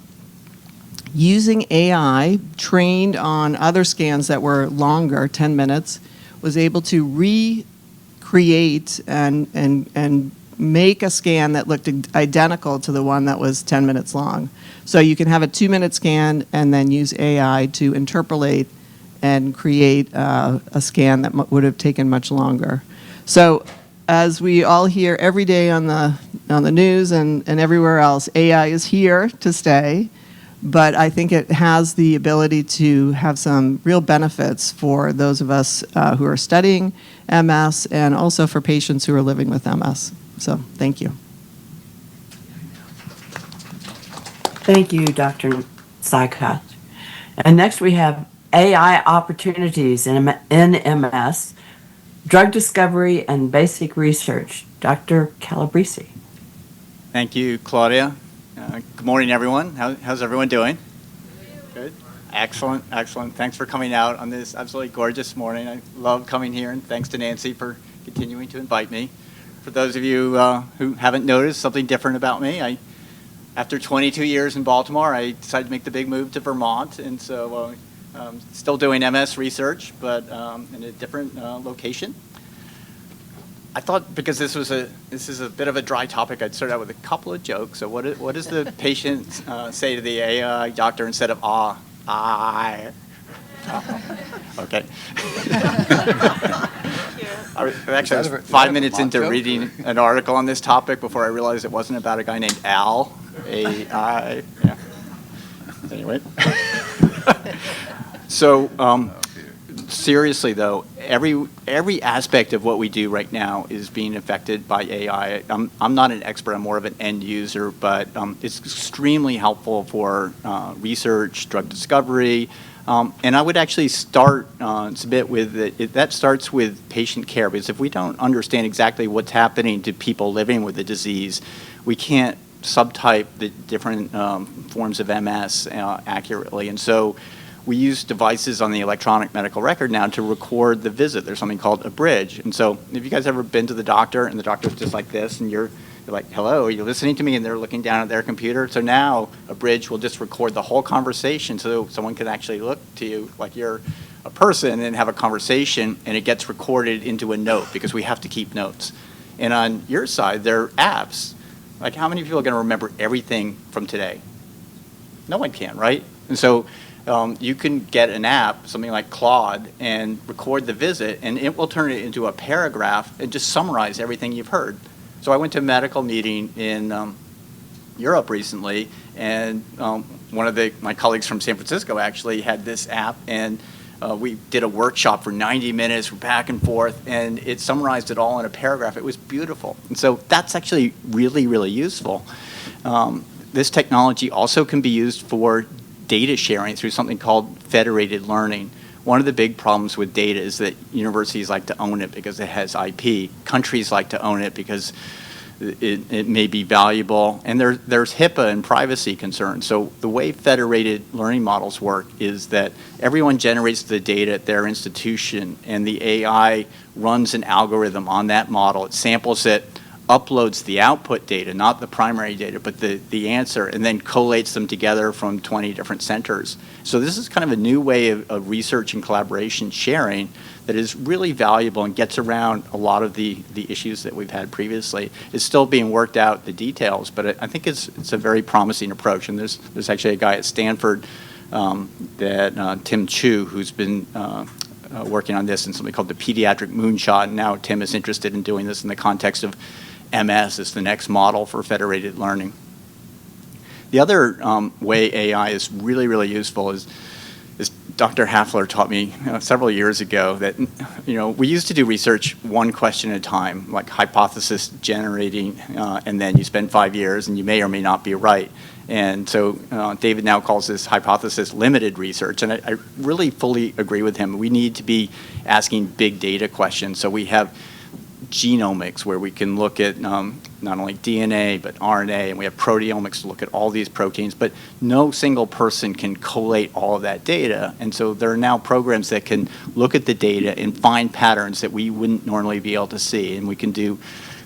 using AI, trained on other scans that were longer, 10 minutes, was able to recreate and make a scan that looked identical to the one that was 10 minutes long. So you can have a 2-minute scan and then use AI to interpolate and create a scan that would have taken much longer. So as we all hear every day on the news and everywhere else, AI is here to stay, but I think it has the ability to have some real benefits for those of us who are studying MS and also for patients who are living with MS. So thank you. Thank you, Dr. Sykot. And next we have AI opportunities in MS, drug discovery and basic research. Dr. Calabrese. Thank you, Claudia. Good morning, everyone. How's everyone doing? Good. Excellent, excellent. Thanks for coming out on this absolutely gorgeous morning. I love coming here, and thanks to Nancy for continuing to invite me. For those of you who haven't noticed something different about me, after 22 years in Baltimore, I decided to make the big move to Vermont, and so still doing MS research, but in a different location. I thought because this is a bit of a dry topic, I'd start out with a couple of jokes. So what does the patient say to the AI doctor instead of I? Okay. Actually, I was 5 minutes into reading an article on this topic before I realized it wasn't about a guy named Al. A-I. Yeah. Anyway. So seriously, though, every aspect of what we do right now is being affected by AI. I'm not an expert. I'm more of an end user, but it's extremely helpful for research, drug discovery. And I would actually start a bit with that starts with patient care, because if we don't understand exactly what's happening to people living with the disease, we can't subtype the different forms of MS accurately. And so we use devices on the electronic medical record now to record the visit. There's something called Abridge. And so have you guys ever been to the doctor and the doctor's just like this and you're like, hello, are you listening to me? And they're looking down at their computer. So now Abridge will just record the whole conversation so someone can actually look to you like you're a person and have a conversation, and it gets recorded into a note because we have to keep notes. And on your side, there are apps. Like, how many people are going to remember everything from today? No one can, right? And so you can get an app, something like Claude, and record the visit, and it will turn it into a paragraph and just summarize everything you've heard. So I went to a medical meeting in Europe recently, and one of my colleagues from San Francisco actually had this app, and we did a workshop for 90 minutes, back and forth, and it summarized it all in a paragraph. It was beautiful. And so that's actually really, really useful. This technology also can be used for data sharing through something called federated learning. One of the big problems with data is that universities like to own it because it has IP. Countries like to own it because it may be valuable, and there's HIPAA and privacy concerns. So the way federated learning models work is that everyone generates the data at their institution, and the AI runs an algorithm on that model. It samples it, uploads the output data, not the primary data, but the answer, and then collates them together from 20 different centers. So this is kind of a new way of research and collaboration sharing that is really valuable and gets around a lot of the issues that we've had previously. It's still being worked out, the details, but I think it's a very promising approach. And there's actually a guy at Stanford, Tim Chu, who's been working on this in something called the Pediatric Moonshot. And now Tim is interested in doing this in the context of MS as the next model for federated learning. The other way AI is really, really useful is Dr. Hafler taught me several years ago that, we used to do research one question at a time, like hypothesis generating, and then you spend 5 years and you may or may not be right. And so David now calls this hypothesis limited research, and I really fully agree with him. We need to be asking big data questions. So we have genomics, where we can look at not only DNA, but RNA, and we have proteomics to look at all these proteins, but no single person can collate all of that data. And so there are now programs that can look at the data and find patterns that we wouldn't normally be able to see. And we can do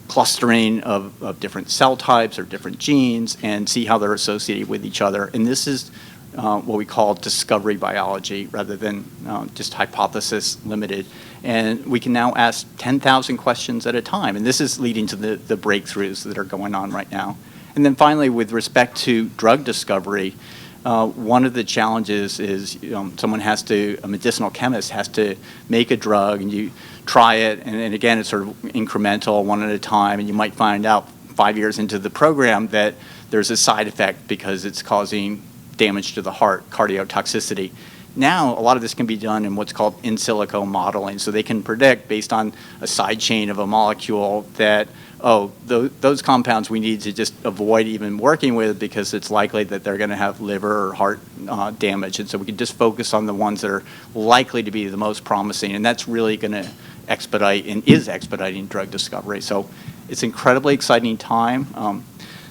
clustering of different cell types or different genes and see how they're associated with each other. And this is what we call discovery biology rather than just hypothesis limited. And we can now ask 10,000 questions at a time. And this is leading to the breakthroughs that are going on right now. And then finally, with respect to drug discovery, one of the challenges is a medicinal chemist has to make a drug, and you try it, and again, it's sort of incremental, one at a time, and you might find out 5 years into the program that there's a side effect because it's causing damage to the heart, cardiotoxicity. Now, a lot of this can be done in what's called in silico modeling. So they can predict based on a side chain of a molecule that, those compounds we need to just avoid even working with because it's likely that they're going to have liver or heart damage. And so we can just focus on the ones that are likely to be the most promising. And that's really going to expedite and is expediting drug discovery. So it's an incredibly exciting time.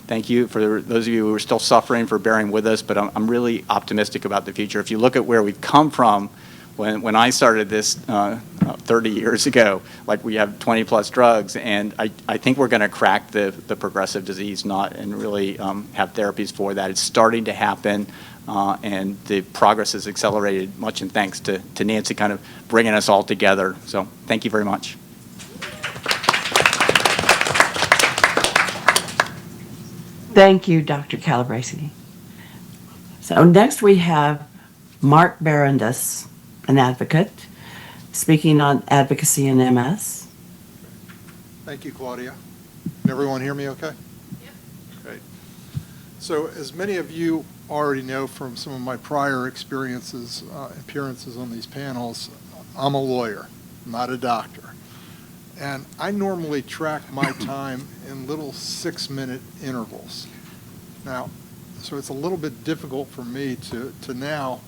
Thank you for those of you who are still suffering for bearing with us, but I'm really optimistic about the future. If you look at where we've come from, when I started this 30 years ago, like we have 20 plus drugs, and I think we're going to crack the progressive disease knot and really have therapies for that. It's starting to happen, and the progress has accelerated much in thanks to Nancy kind of bringing us all together. So thank you very much. Thank you, Dr. Calabresi. So next we have Mark Barandus, an advocate, speaking on advocacy in MS. Thank you, Claudia. Can everyone hear me okay? Yep. Great. So as many of you already know from some of my prior appearances on these panels, I'm a lawyer, not a doctor. And I normally track my time in little 6-minute intervals. Now, so it's a little bit difficult for me to now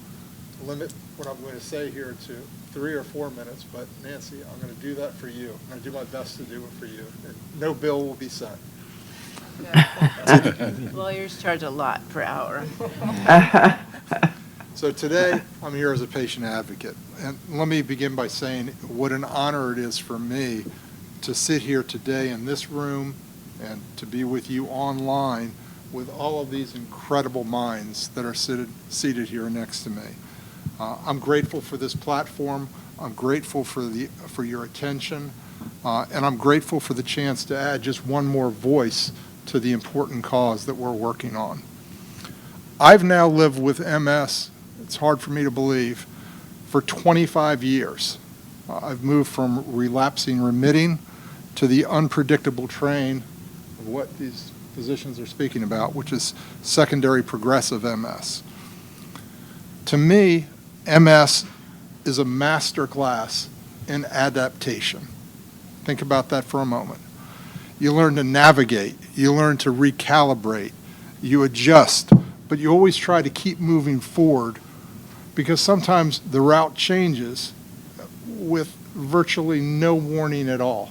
limit what I'm going to say here to 3 or 4 minutes, but Nancy, I'm going to do that for you. I'm going to do my best to do it for you. And no bill will be sent. Lawyers charge a lot per hour. So today, I'm here as a patient advocate. And let me begin by saying what an honor it is for me to sit here today in this room and to be with you online with all of these incredible minds that are seated here next to me. I'm grateful for this platform. I'm grateful for your attention. And I'm grateful for the chance to add just one more voice to the important cause that we're working on. I've now lived with MS, it's hard for me to believe, for 25 years. I've moved from relapsing remitting to the unpredictable train of what these physicians are speaking about, which is secondary progressive MS. To me, MS is a master class in adaptation. Think about that for a moment. You learn to navigate, you learn to recalibrate, you adjust, but you always try to keep moving forward because sometimes the route changes with virtually no warning at all.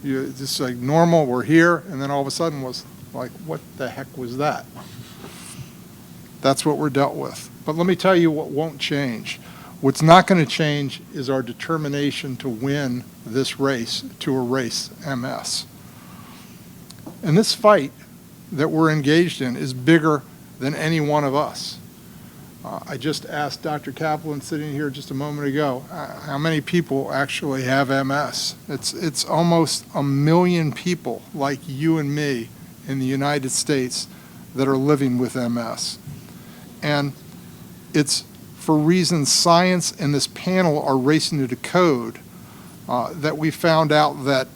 It's just like normal, we're here, and then all of a sudden was like, what the heck was that? That's what we're dealt with. But let me tell you what won't change. What's not going to change is our determination to win this race, to erase MS. And this fight that we're engaged in is bigger than any one of us. I just asked Dr. Kaplan sitting here just a moment ago, how many people actually have MS? It's almost 1 million people like you and me in the United States that are living with MS. And it's for reasons science and this panel are racing to decode that we found out that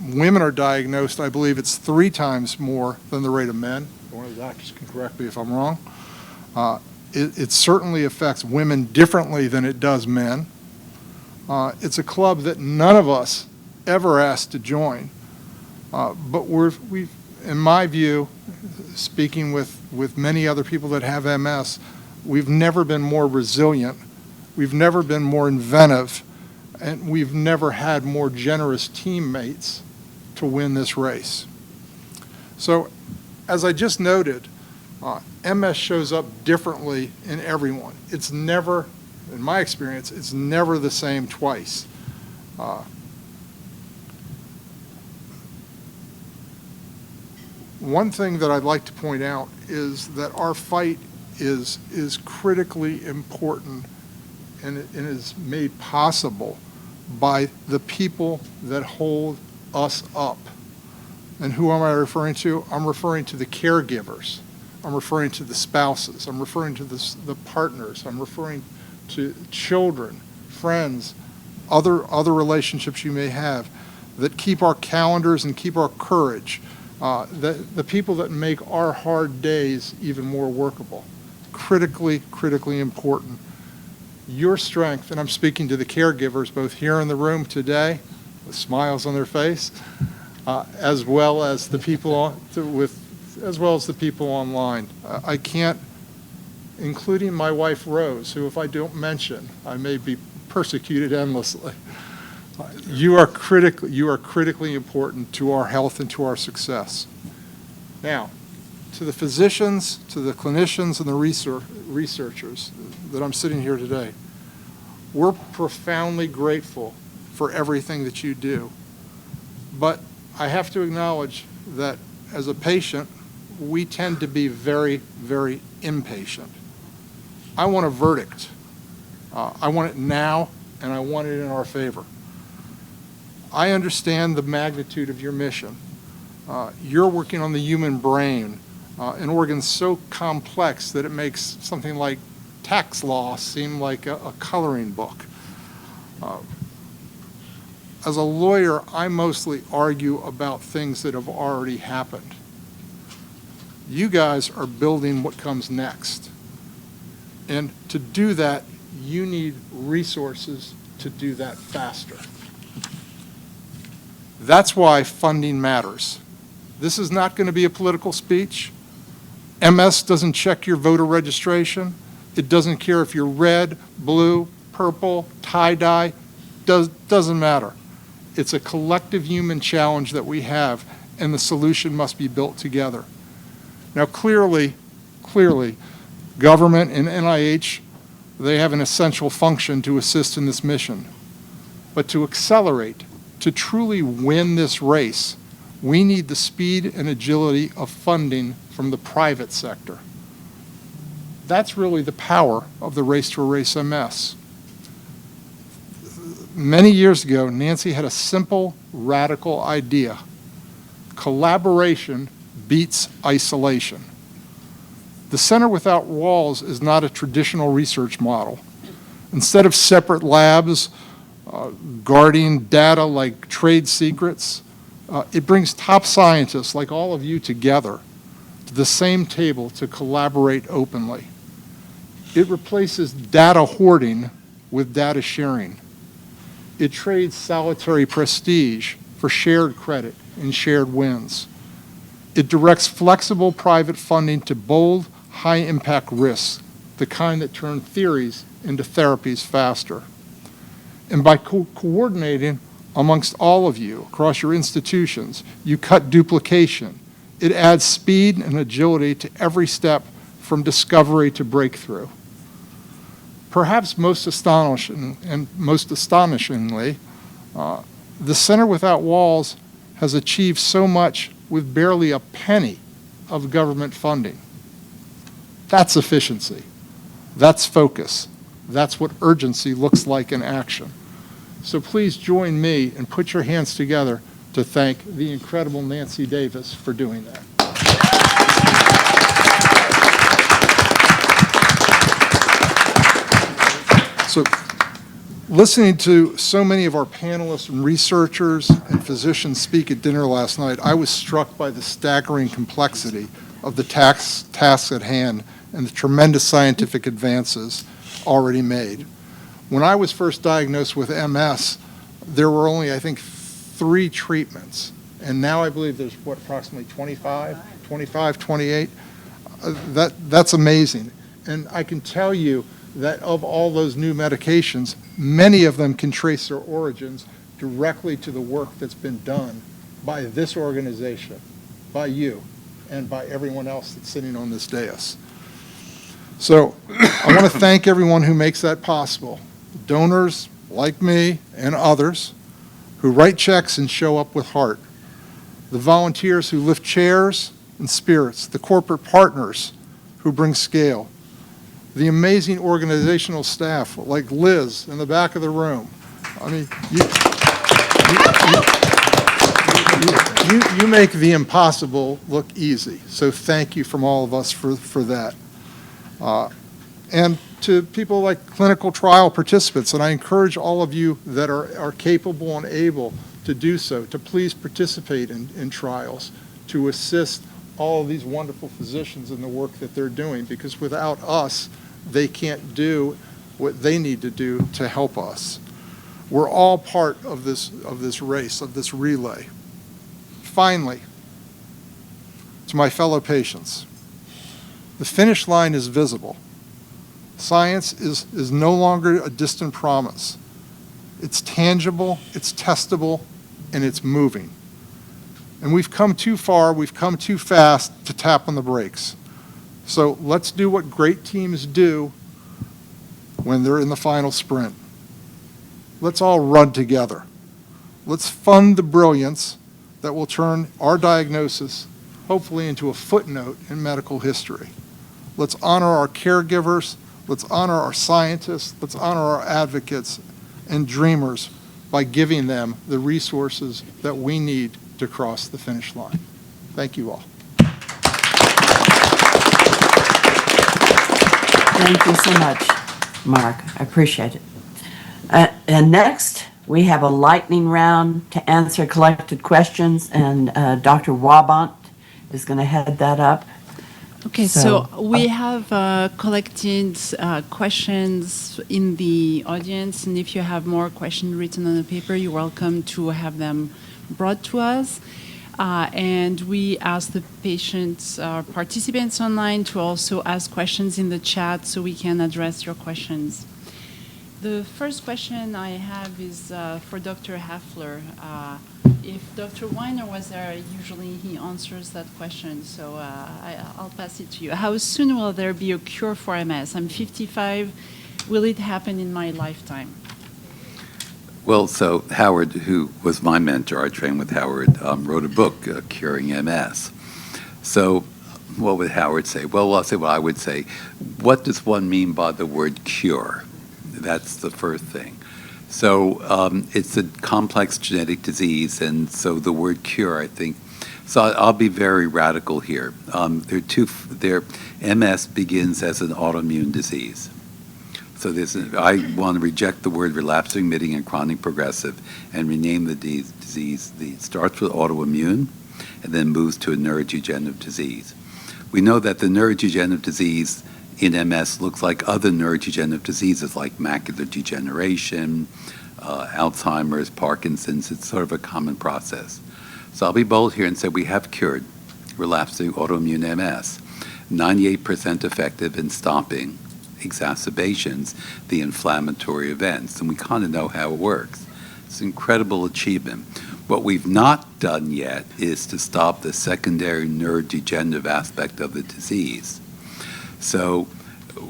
women are diagnosed, I believe it's 3 times more than the rate of men. One of the doctors can correct me if I'm wrong. It certainly affects women differently than it does men. It's a club that none of us ever asked to join. But we've, in my view, speaking with many other people that have MS, we've never been more resilient, we've never been more inventive, and we've never had more generous teammates to win this race. So, as I just noted, MS shows up differently in everyone. It's never, in my experience, it's never the same twice. One thing that I'd like to point out is that our fight is critically important and is made possible by the people that hold us up. And who am I referring to? I'm referring to the caregivers. I'm referring to the spouses. I'm referring to the partners. I'm referring to children, friends, other relationships you may have that keep our calendars and keep our courage, the people that make our hard days even more workable. Critically important. Your strength, and I'm speaking to the caregivers both here in the room today with smiles on their face, as well as the people online. I can't, including my wife Rose, who if I don't mention, I may be persecuted endlessly. You are critically important to our health and to our success. Now, to the physicians, to the clinicians, and the researchers that I'm sitting here today, we're profoundly grateful for everything that you do. But I have to acknowledge that as a patient, we tend to be very impatient. I want a verdict. I want it now, and I want it in our favor. I understand the magnitude of your mission. You're working on the human brain, an organ so complex that it makes something like tax law seem like a coloring book. As a lawyer, I mostly argue about things that have already happened. You guys are building what comes next. And to do that, you need resources to do that faster. That's why funding matters. This is not going to be a political speech. MS doesn't check your voter registration. It doesn't care if you're red, blue, purple, tie-dye. Doesn't matter. It's a collective human challenge that we have, and the solution must be built together. Now, clearly, government and NIH, they have an essential function to assist in this mission. But to accelerate, to truly win this race, we need the speed and agility of funding from the private sector. That's really the power of the Race to Erase MS. Many years ago, Nancy had a simple, radical idea. Collaboration beats isolation. The Center Without Walls is not a traditional research model. Instead of separate labs guarding data like trade secrets, it brings top scientists like all of you together to the same table to collaborate openly. It replaces data hoarding with data sharing. It trades solitary prestige for shared credit and shared wins. It directs flexible private funding to bold, high-impact risks, the kind that turn theories into therapies faster. And by coordinating amongst all of you across your institutions, you cut duplication. It adds speed and agility to every step from discovery to breakthrough. Perhaps most astonishingly, the Center Without Walls has achieved so much with barely a penny of government funding. That's efficiency. That's focus. That's what urgency looks like in action. So please join me and put your hands together to thank the incredible Nancy Davis for doing that. So, listening to so many of our panelists and researchers and physicians speak at dinner last night, I was struck by the staggering complexity of the tasks at hand and the tremendous scientific advances already made. When I was first diagnosed with MS, there were only, I think, 3 treatments. And now I believe there's, approximately 28? That's amazing. And I can tell you that of all those new medications, many of them can trace their origins directly to the work that's been done by this organization, by you, and by everyone else that's sitting on this dais. So I want to thank everyone who makes that possible. Donors like me and others who write checks and show up with heart. The volunteers who lift chairs and spirits. The corporate partners who bring scale. The amazing organizational staff like Liz in the back of the room. I mean, you make the impossible look easy. So thank you from all of us for that. And to people like clinical trial participants, and I encourage all of you that are capable and able to do so, to please participate in trials, to assist all of these wonderful physicians in the work that they're doing, because without us, they can't do what they need to do to help us. We're all part of this race, of this relay. Finally, to my fellow patients, the finish line is visible. Science is no longer a distant promise. It's tangible, it's testable, and it's moving. And we've come too far, we've come too fast to tap on the brakes. So let's do what great teams do when they're in the final sprint. Let's all run together. Let's fund the brilliance that will turn our diagnosis hopefully into a footnote in medical history. Let's honor our caregivers, let's honor our scientists, let's honor our advocates and dreamers by giving them the resources that we need to cross the finish line. Thank you all. Thank you so much, Mark. I appreciate it. And next, we have a lightning round to answer collected questions, and Dr. Wabant is going to head that up. Okay, so we have collected questions in the audience, and if you have more questions written on the paper, you're welcome to have them brought to us. And we ask the patients, participants online, to also ask questions in the chat so we can address your questions. The first question I have is for Dr. Hafler. If Dr. Weiner was there, usually he answers that question, so I'll pass it to you. How soon will there be a cure for MS? I'm 55. Will it happen in my lifetime? Well, so Howard, who was my mentor, I trained with Howard, wrote a book, Curing MS. So what would Howard say? Well, I'll say what I would say. What does one mean by the word cure? That's the first thing. So it's a complex genetic disease, and so the word cure, I think, so I'll be very radical here. MS begins as an autoimmune disease. So I want to reject the word relapsing, remitting, and chronic progressive and rename the disease. It starts with autoimmune and then moves to a neurodegenerative disease. We know that the neurodegenerative disease in MS looks like other neurodegenerative diseases like macular degeneration, Alzheimer's, Parkinson's. It's sort of a common process. So I'll be bold here and say we have cured relapsing autoimmune MS, 98% effective in stopping exacerbations, the inflammatory events, and we kind of know how it works. It's an incredible achievement. What we've not done yet is to stop the secondary neurodegenerative aspect of the disease. So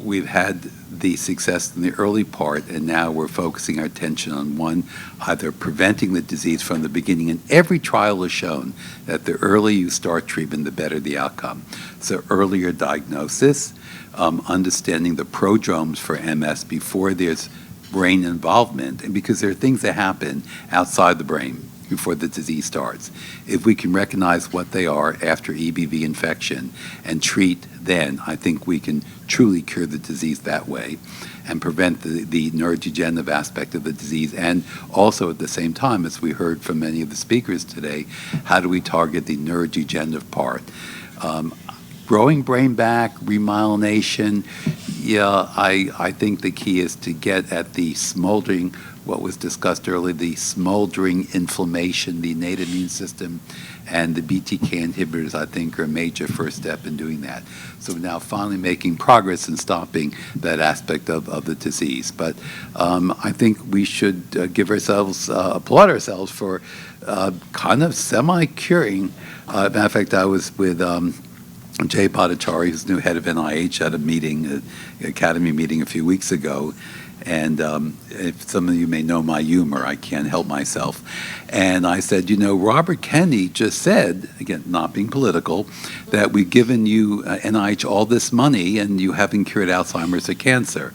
we've had the success in the early part, and now we're focusing our attention on one, either preventing the disease from the beginning, and every trial has shown that the earlier you start treatment, the better the outcome. So earlier diagnosis, understanding the prodromes for MS before there's brain involvement, and because there are things that happen outside the brain before the disease starts. If we can recognize what they are after EBV infection and treat then, I think we can truly cure the disease that way and prevent the neurodegenerative aspect of the disease. And also at the same time, as we heard from many of the speakers today, how do we target the neurodegenerative part? Growing brain back, remyelination, yeah, I think the key is to get at the smoldering, what was discussed earlier, the smoldering inflammation, the innate immune system, and the BTK inhibitors, I think, are a major first step in doing that. So we're now finally making progress in stopping that aspect of the disease. But I think we should give ourselves, applaud ourselves for kind of semi-curing. Matter of fact, I was with Jay Bhattacharya, who's new head of NIH, at a meeting, academy meeting a few weeks ago. And if some of you may know my humor, I can't help myself. And I said, you know, Robert Kennedy just said, again, not being political, that we've given you, NIH, all this money and you haven't cured Alzheimer's or cancer.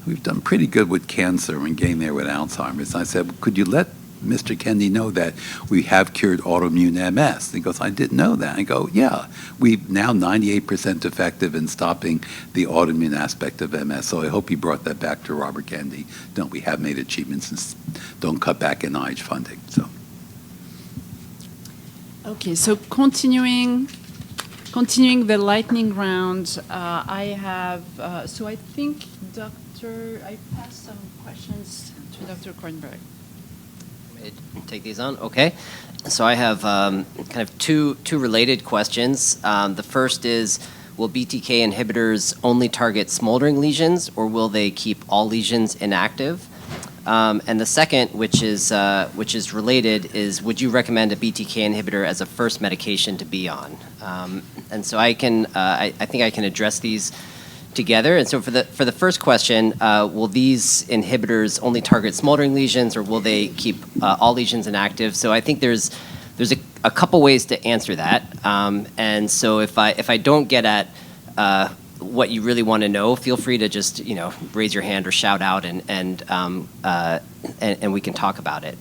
We've done pretty good with cancer and getting there with Alzheimer's. And I said, well, could you let Mr. Kennedy know that we have cured autoimmune MS? And he goes, I didn't know that. I go, yeah, we're now 98% effective in stopping the autoimmune aspect of MS. So I hope he brought that back to Robert Kennedy. Don't we have made achievements and don't cut back NIH funding. So. Okay, so continuing the lightning round, I have, so I think I passed some questions to Dr. Kornberg. Take these on, okay. So I have kind of two related questions. The first is, will BTK inhibitors only target smoldering lesions, or will they keep all lesions inactive? And the second, which is related, is would you recommend a BTK inhibitor as a first medication to be on? And so I think I can address these together. And so for the first question, will these inhibitors only target smoldering lesions, or will they keep all lesions inactive? So I think there's a couple ways to answer that. And so if I don't get at what you really want to know, feel free to just raise your hand or shout out, and we can talk about it.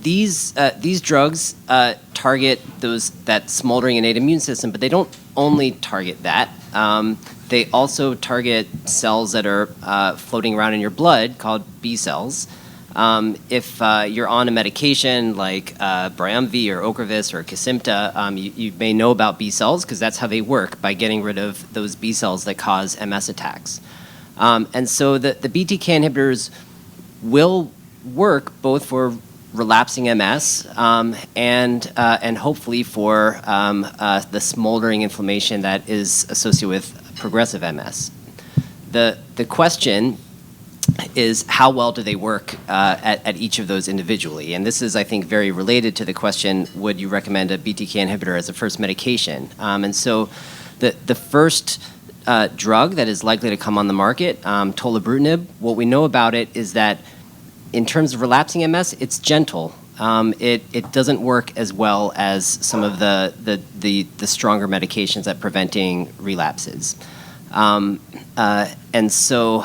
These drugs target that smoldering innate immune system, but they don't only target that. They also target cells that are floating around in your blood called B cells. If you're on a medication like Briumvi or Ocrevus or Kesimpta, you may know about B cells because that's how they work, by getting rid of those B cells that cause MS attacks. And so the BTK inhibitors will work both for relapsing MS and hopefully for the smoldering inflammation that is associated with progressive MS. The question is, how well do they work at each of those individually? And this is, I think, very related to the question, would you recommend a BTK inhibitor as a first medication? And so the first drug that is likely to come on the market, tolebrutinib, what we know about it is that in terms of relapsing MS, it's gentle. It doesn't work as well as some of the stronger medications at preventing relapses. And so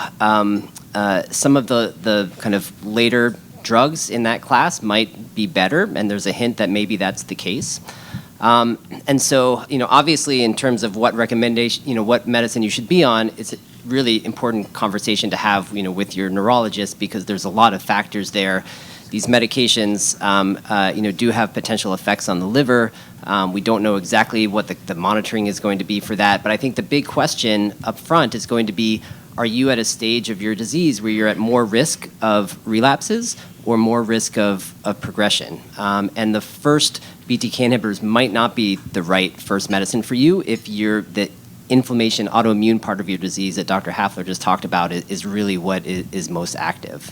some of the kind of later drugs in that class might be better, and there's a hint that maybe that's the case. And so, obviously, in terms of what recommendation, what medicine you should be on, it's a really important conversation to have, with your neurologist, because there's a lot of factors there these medications, do have potential effects on the liver. We don't know exactly what the monitoring is going to be for that, but I think the big question up front is going to be, are you at a stage of your disease where you're at more risk of relapses or more risk of progression? And the first BTK inhibitors might not be the right first medicine for you if the inflammation, autoimmune part of your disease that Dr. Hafler just talked about is really what is most active.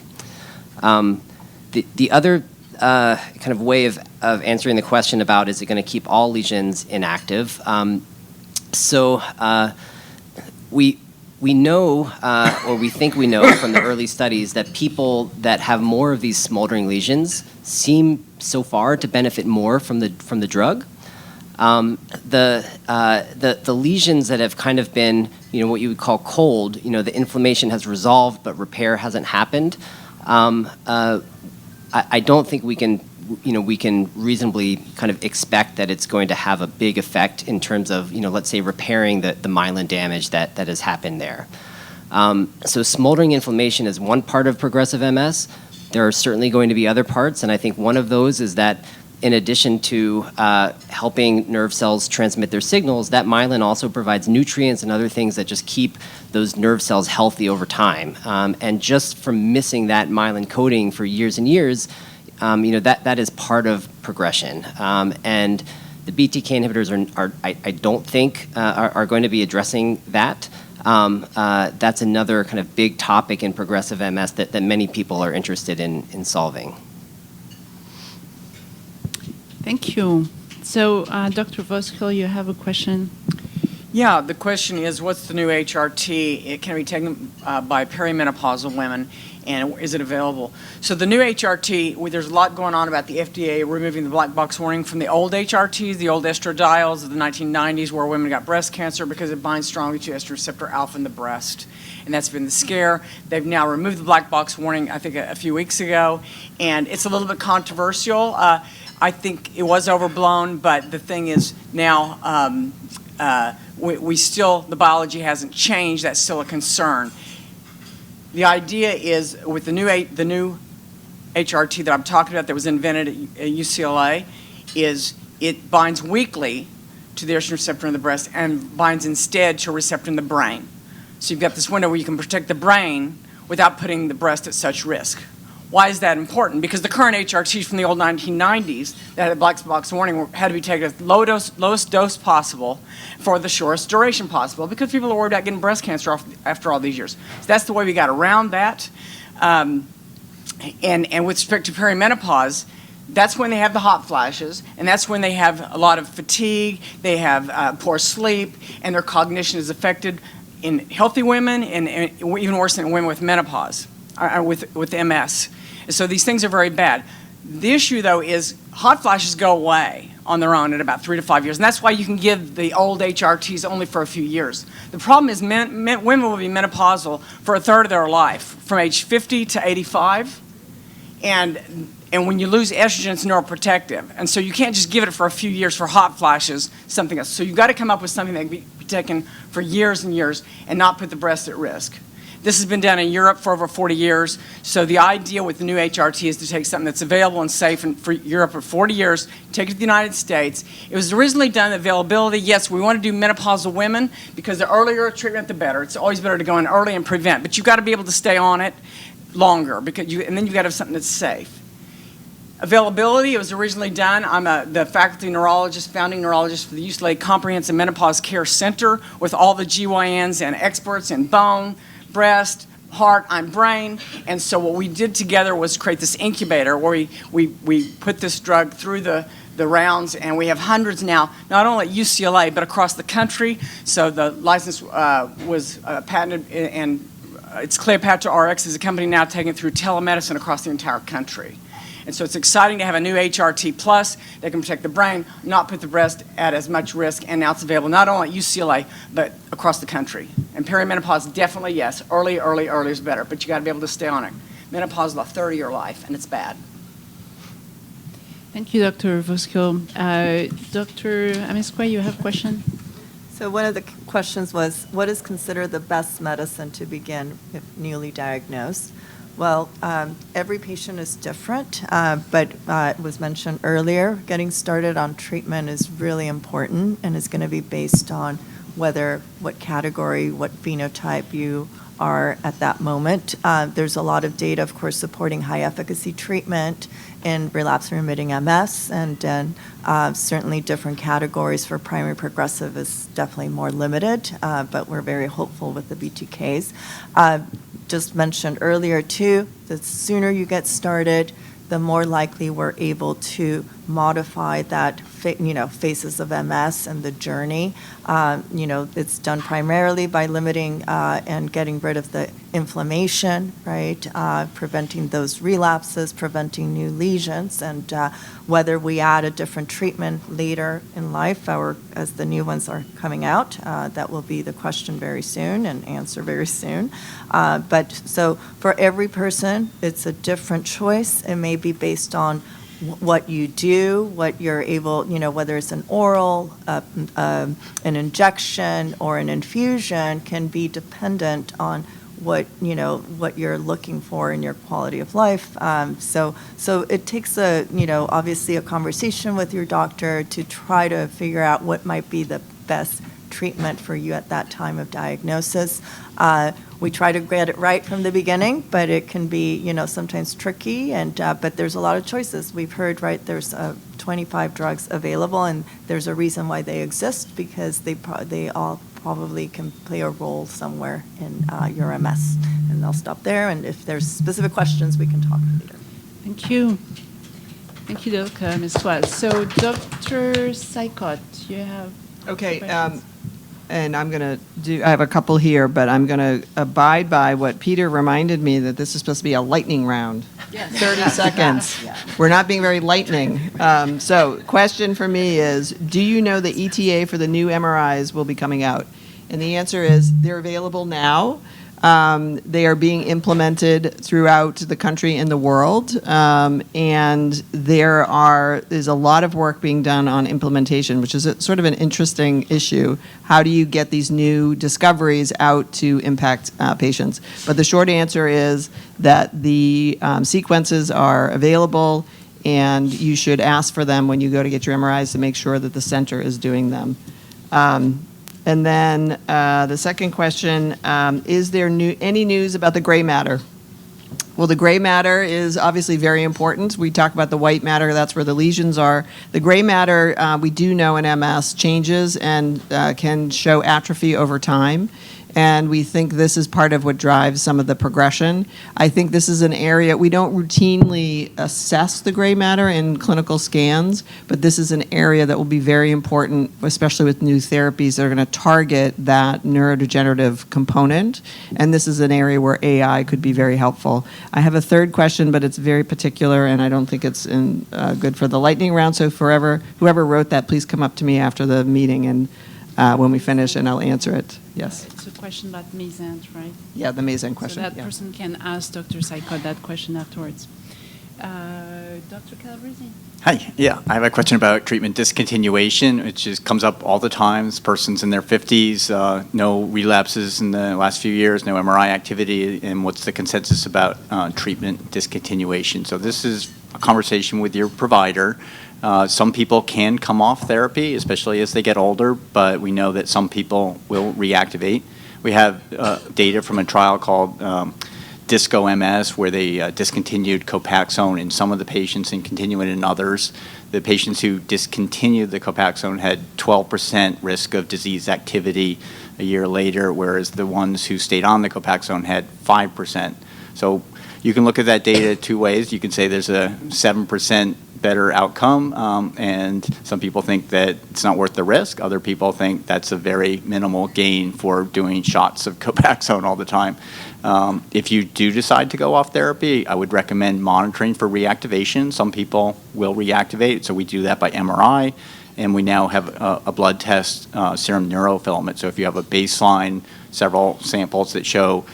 The other kind of way of answering the question about is it going to keep all lesions inactive? We know, or we think we know from the early studies, that people that have more of these smoldering lesions seem so far to benefit more from the drug. The lesions that have kind of been, what you would call cold, the inflammation has resolved but repair hasn't happened. I don't think we can reasonably kind of expect that it's going to have a big effect in terms of, let's say, repairing the myelin damage that has happened there. So smoldering inflammation is one part of progressive MS. There are certainly going to be other parts, and I think one of those is that in addition to helping nerve cells transmit their signals, that myelin also provides nutrients and other things that just keep those nerve cells healthy over time. And just from missing that myelin coating for years and years, that is part of progression. And the BTK inhibitors I don't think are going to be addressing that. That's another kind of big topic in progressive MS that many people are interested in solving. Thank you. So, Dr. Voskuil, you have a question? Yeah, the question is, what's the new HRT? It can be taken by perimenopausal women, and is it available? So the new HRT, there's a lot going on about the FDA removing the black box warning from the old HRTs, the old estradiols of the 1990s, where women got breast cancer because it binds strongly to estrogen receptor alpha in the breast. And that's been the scare. They've now removed the black box warning, I think, a few weeks ago, and it's a little bit controversial. I think it was overblown, but the thing is now we still, the biology hasn't changed. That's still a concern. The idea is with the new HRT that I'm talking about that was invented at UCLA is it binds weakly to the estrogen receptor in the breast and binds instead to a receptor in the brain. So you've got this window where you can protect the brain without putting the breast at such risk. Why is that important? Because the current HRTs from the old 1990s that had a black box warning had to be taken at the lowest dose possible for the shortest duration possible because people are worried about getting breast cancer after all these years. So that's the way we got around that. And with respect to perimenopause, that's when they have the hot flashes, and that's when they have a lot of fatigue, they have poor sleep, and their cognition is affected in healthy women and even worse in women with menopause, with MS. So these things are very bad. The issue, though, is hot flashes go away on their own in about 3 to 5 years, and that's why you can give the old HRTs only for a few years. The problem is women will be menopausal for a third of their life, from age 50 to 85, and when you lose estrogen, it's neuroprotective, and so you can't just give it for a few years for hot flashes, something else. So you've got to come up with something that can be taken for years and years and not put the breast at risk. This has been done in Europe for over 40 years. So the idea with the new HRT is to take something that's available and safe for Europe for 40 years, take it to the United States. It was originally done availability. Yes, we want to do menopausal women because the earlier treatment, the better. It's always better to go in early and prevent. But you've got to be able to stay on it longer and then you've got to have something that's safe. Availability, it was originally done. I'm the faculty neurologist, founding neurologist for the UCLA Comprehensive Menopause Care Center with all the GYNs and experts in bone, breast, heart, and brain. And so what we did together was create this incubator where we put this drug through the rounds, and we have hundreds now, not only at UCLA, but across the country. So the license was patented, and it's Cleopatra RX is a company now taking it through telemedicine across the entire country. And so it's exciting to have a new HRT Plus that can protect the brain, not put the breast at as much risk, and now it's available not only at UCLA, but across the country. And perimenopause, definitely yes. Early is better, but you got to be able to stay on it. Menopause is a third of your life, and it's bad. Thank you, Dr. Voskuil. Dr. Amesquay, you have a question? So one of the questions was, what is considered the best medicine to begin if newly diagnosed? Well, every patient is different, but it was mentioned earlier, getting started on treatment is really important and is going to be based on what category, what phenotype you are at that moment. There's a lot of data, of course, supporting high efficacy treatment in relapse remitting MS, and then certainly different categories for primary progressive is definitely more limited, but we're very hopeful with the BTKs. Just mentioned earlier too, the sooner you get started, the more likely we're able to modify that, phases of MS and the journey. It's done primarily by limiting and getting rid of the inflammation, right? Preventing those relapses, preventing new lesions, and whether we add a different treatment later in life or as the new ones are coming out, that will be the question very soon and answer very soon. But so for every person, it's a different choice. It may be based on what you do, what you're able, whether it's an oral, an injection, or an infusion, can be dependent on what you're looking for in your quality of life. So it takes obviously a conversation with your doctor to try to figure out what might be the best treatment for you at that time of diagnosis. We try to get it right from the beginning, but it can be, sometimes tricky. But there's a lot of choices. We've heard, right? There's 25 drugs available, and there's a reason why they exist, because they all probably can play a role somewhere in your MS. And I'll stop there. And if there's specific questions, we can talk later. Thank you. Thank you, Dr. Ms. Wells. So, Dr. Sykot, you have Okay, questions? and I'm going to I have a couple here, but I'm going to abide by what Peter reminded me, that this is supposed to be a lightning round. Yes. 30 seconds. We're not being very lightning. So, question for me is, do you know the ETA for the new MRIs will be coming out? And the answer is, they're available now. They are being implemented throughout the country and the world, and there's a lot of work being done on implementation, which is sort of an interesting issue. How do you get these new discoveries out to impact patients? But the short answer is that the sequences are available, and you should ask for them when you go to get your MRIs to make sure that the center is doing them. And then the second question, is there any news about the gray matter? Well, the gray matter is obviously very important. We talk about the white matter, that's where the lesions are. The gray matter, we do know in MS, changes and can show atrophy over time. And we think this is part of what drives some of the progression. I think this is an area, we don't routinely assess the gray matter in clinical scans, but this is an area that will be very important, especially with new therapies that are going to target that neurodegenerative component. And this is an area where AI could be very helpful. I have a third question, but it's very particular, and I don't think it's good for the lightning round. So whoever wrote that, please come up to me after the meeting and when we finish, and I'll answer it. Yes. It's a question about Mayzent, right? Yeah, the Mayzent question. So that person can ask Dr. Sykot that question afterwards. Dr. Calabrese. Hi, yeah, I have a question about treatment discontinuation, which comes up all the time. This person's in their 50s, no relapses in the last few years, no MRI activity, and what's the consensus about treatment discontinuation? So this is a conversation with your provider. Some people can come off therapy, especially as they get older, but we know that some people will reactivate. We have data from a trial called DISCO MS, where they discontinued Copaxone in some of the patients and continued in others. The patients who discontinued the Copaxone had 12% risk of disease activity a year later, whereas the ones who stayed on the Copaxone had 5%. So you can look at that data two ways. You can say there's a 7% better outcome, and some people think that it's not worth the risk. Other people think that's a very minimal gain for doing shots of Copaxone all the time. If you do decide to go off therapy, I would recommend monitoring for reactivation. Some people will reactivate, so we do that by MRI, and we now have a blood test, serum neurofilament. So if you have a baseline, several samples that show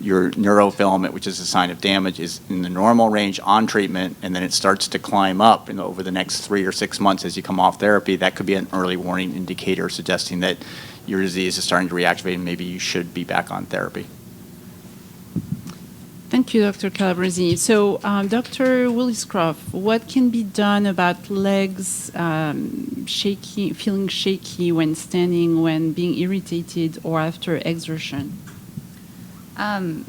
your neurofilament, which is a sign of damage, is in the normal range on treatment, and then it starts to climb up over the next 3 or 6 months as you come off therapy, that could be an early warning indicator suggesting that your disease is starting to reactivate and maybe you should be back on therapy. Thank you, Dr. Calabresi. So, Dr. Willis-Croft, what can be done about legs shaky, feeling shaky when standing, when being irritated, or after exertion?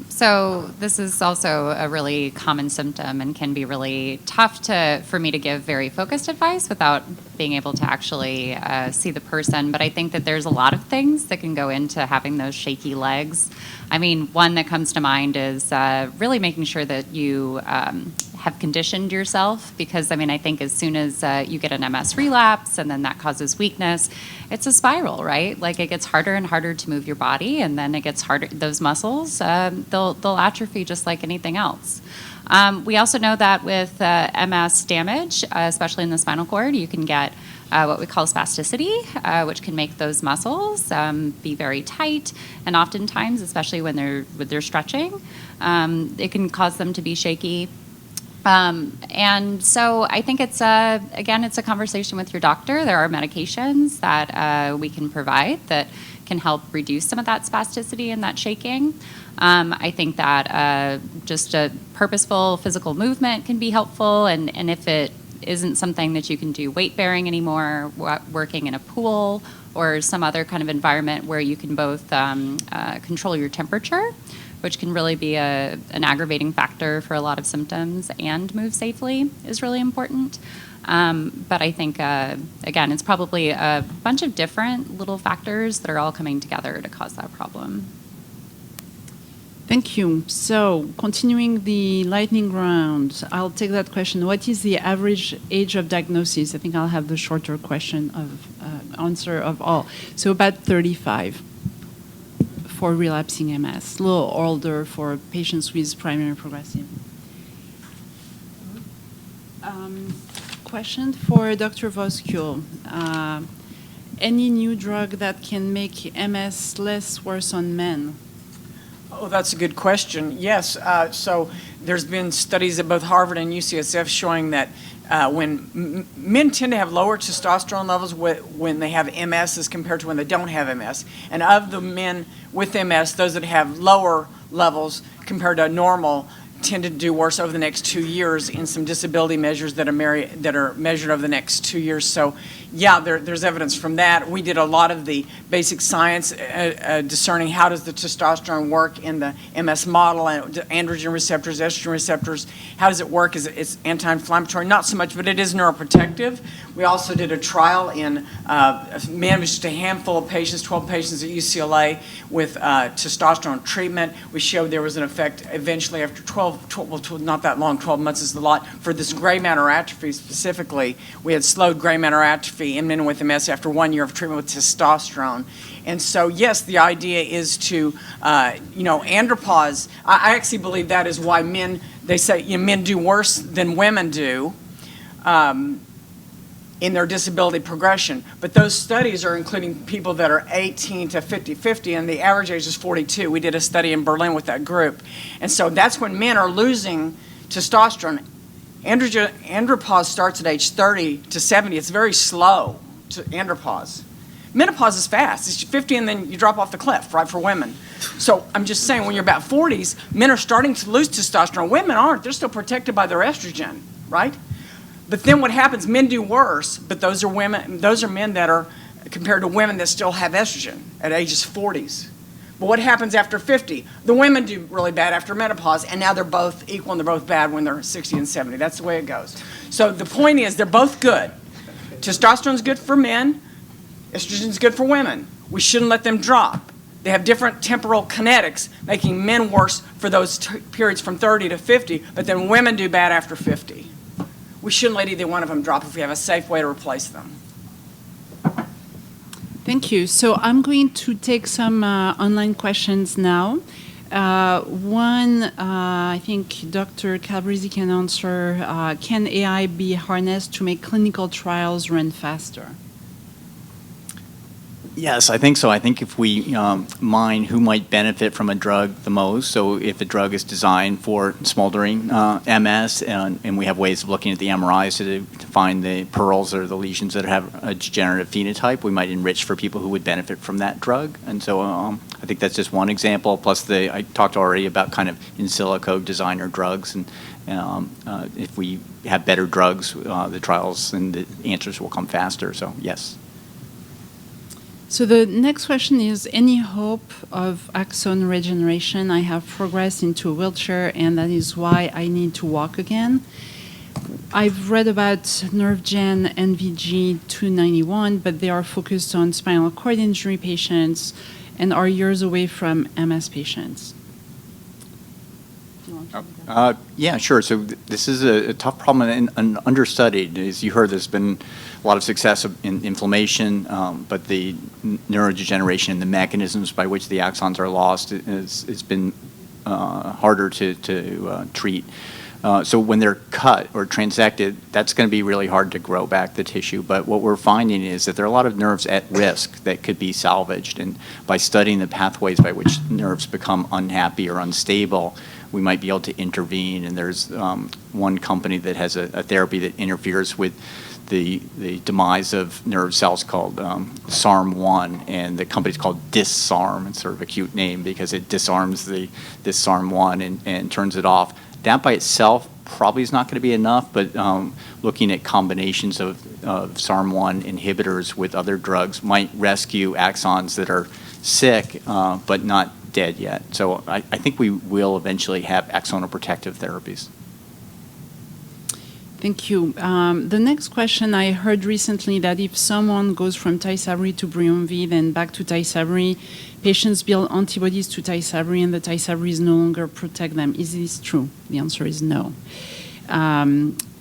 So this is also a really common symptom and can be really tough for me to give very focused advice without being able to actually see the person. But I think that there's a lot of things that can go into having those shaky legs. I mean, one that comes to mind is really making sure that you have conditioned yourself, because I mean, I think as soon as you get an MS relapse and then that causes weakness, it's a spiral, right? Like it gets harder and harder to move your body, and then it gets harder. Those muscles, they'll atrophy just like anything else. We also know that with MS damage, especially in the spinal cord, you can get what we call spasticity, which can make those muscles be very tight, and oftentimes, especially when they're stretching, it can cause them to be shaky. And so I think it's a conversation with your doctor. There are medications that we can provide that can help reduce some of that spasticity and that shaking. I think that just a purposeful physical movement can be helpful, and if it isn't something that you can do weight bearing anymore, working in a pool or some other kind of environment where you can both control your temperature, which can really be an aggravating factor for a lot of symptoms, and move safely is really important. But I think, again, it's probably a bunch of different little factors that are all coming together to cause that problem. Thank you. So, continuing the lightning round, I'll take that question. What is the average age of diagnosis? I think I'll have the shorter question of answer of all. So, about 35. For relapsing MS, a little older for patients with primary progressive. Question for Dr. Voskuil. Any new drug that can make MS less worse on men? Oh, that's a good question. Yes, so there's been studies at both Harvard and UCSF showing that when men tend to have lower testosterone levels when they have MS as compared to when they don't have MS. And of the men with MS, those that have lower levels compared to normal tend to do worse over the next 2 years in some disability measures that are measured over the next 2 years. So, yeah, there's evidence from that. We did a lot of the basic science discerning how does the testosterone work in the MS model, and androgen receptors, estrogen receptors, how does it work? Is it's anti-inflammatory? Not so much, but it is neuroprotective. We also did a trial in men, just a handful of patients, 12 patients at UCLA with testosterone treatment. We showed there was an effect eventually after 12 not that long, 12 months is a lot, for this gray matter atrophy specifically. We had slowed gray matter atrophy in men with MS after 1 year of treatment with testosterone. And so, yes, the idea is to, andropause. I actually believe that is why they say men do worse than women do in their disability progression. But those studies are including people that are 18 to 50, and the average age is 42. We did a study in Berlin with that group. And so that's when men are losing testosterone. Andropause starts at age 30 to 70. It's very slow to andropause. Menopause is fast. It's 50 and then you drop off the cliff, right, for women. So I'm just saying, when you're about 40s, men are starting to lose testosterone. Women aren't. They're still protected by their estrogen, right? But then what happens, men do worse, but those are men that are compared to women that still have estrogen at ages 40s. But what happens after 50? The women do really bad after menopause, and now they're both equal and they're both bad when they're 60 and 70. That's the way it goes. So the point is, they're both good. Testosterone's good for men, estrogen's good for women. We shouldn't let them drop. They have different temporal kinetics, making men worse for those periods from 30 to 50, but then women do bad after 50. We shouldn't let either one of them drop if we have a safe way to replace them. Thank you. So I'm going to take some online questions now. One, I think Dr. Calabresi can answer. Can AI be harnessed to make clinical trials run faster? Yes, I think so. I think if we mine who might benefit from a drug the most, so if a drug is designed for smoldering MS, and we have ways of looking at the MRIs to find the pearls or the lesions that have a degenerative phenotype, we might enrich for people who would benefit from that drug. And so I think that's just one example. Plus, I talked already about kind of in silico designer drugs, and if we have better drugs, the trials and the answers will come faster. So yes. So the next question is, any hope of axon regeneration? I have progressed into a wheelchair, and that is why I need to walk again. I've read about NerveGen NVG-291, but they are focused on spinal cord injury patients and are years away from MS patients. Yeah, sure. So this is a tough problem and understudied. As you heard, there's been a lot of success in inflammation, but the neurodegeneration and the mechanisms by which the axons are lost it's been harder to treat. So when they're cut or transected, that's going to be really hard to grow back the tissue. But what we're finding is that there are a lot of nerves at risk that could be salvaged. And by studying the pathways by which nerves become unhappy or unstable, we might be able to intervene. And there's one company that has a therapy that interferes with the demise of nerve cells called SARM1, and the company's called DisSARM. It's sort of a cute name because it disarms this SARM1 and turns it off. That by itself probably is not going to be enough, but looking at combinations of SARM1 inhibitors with other drugs might rescue axons that are sick but not dead yet. So I think we will eventually have axonal protective therapies. Thank you. The next question, I heard recently that if someone goes from Tysabri to Briumvi, then back to Tysabri, patients build antibodies to Tysabri and the Tysabri no longer protect them. Is this true? The answer is no.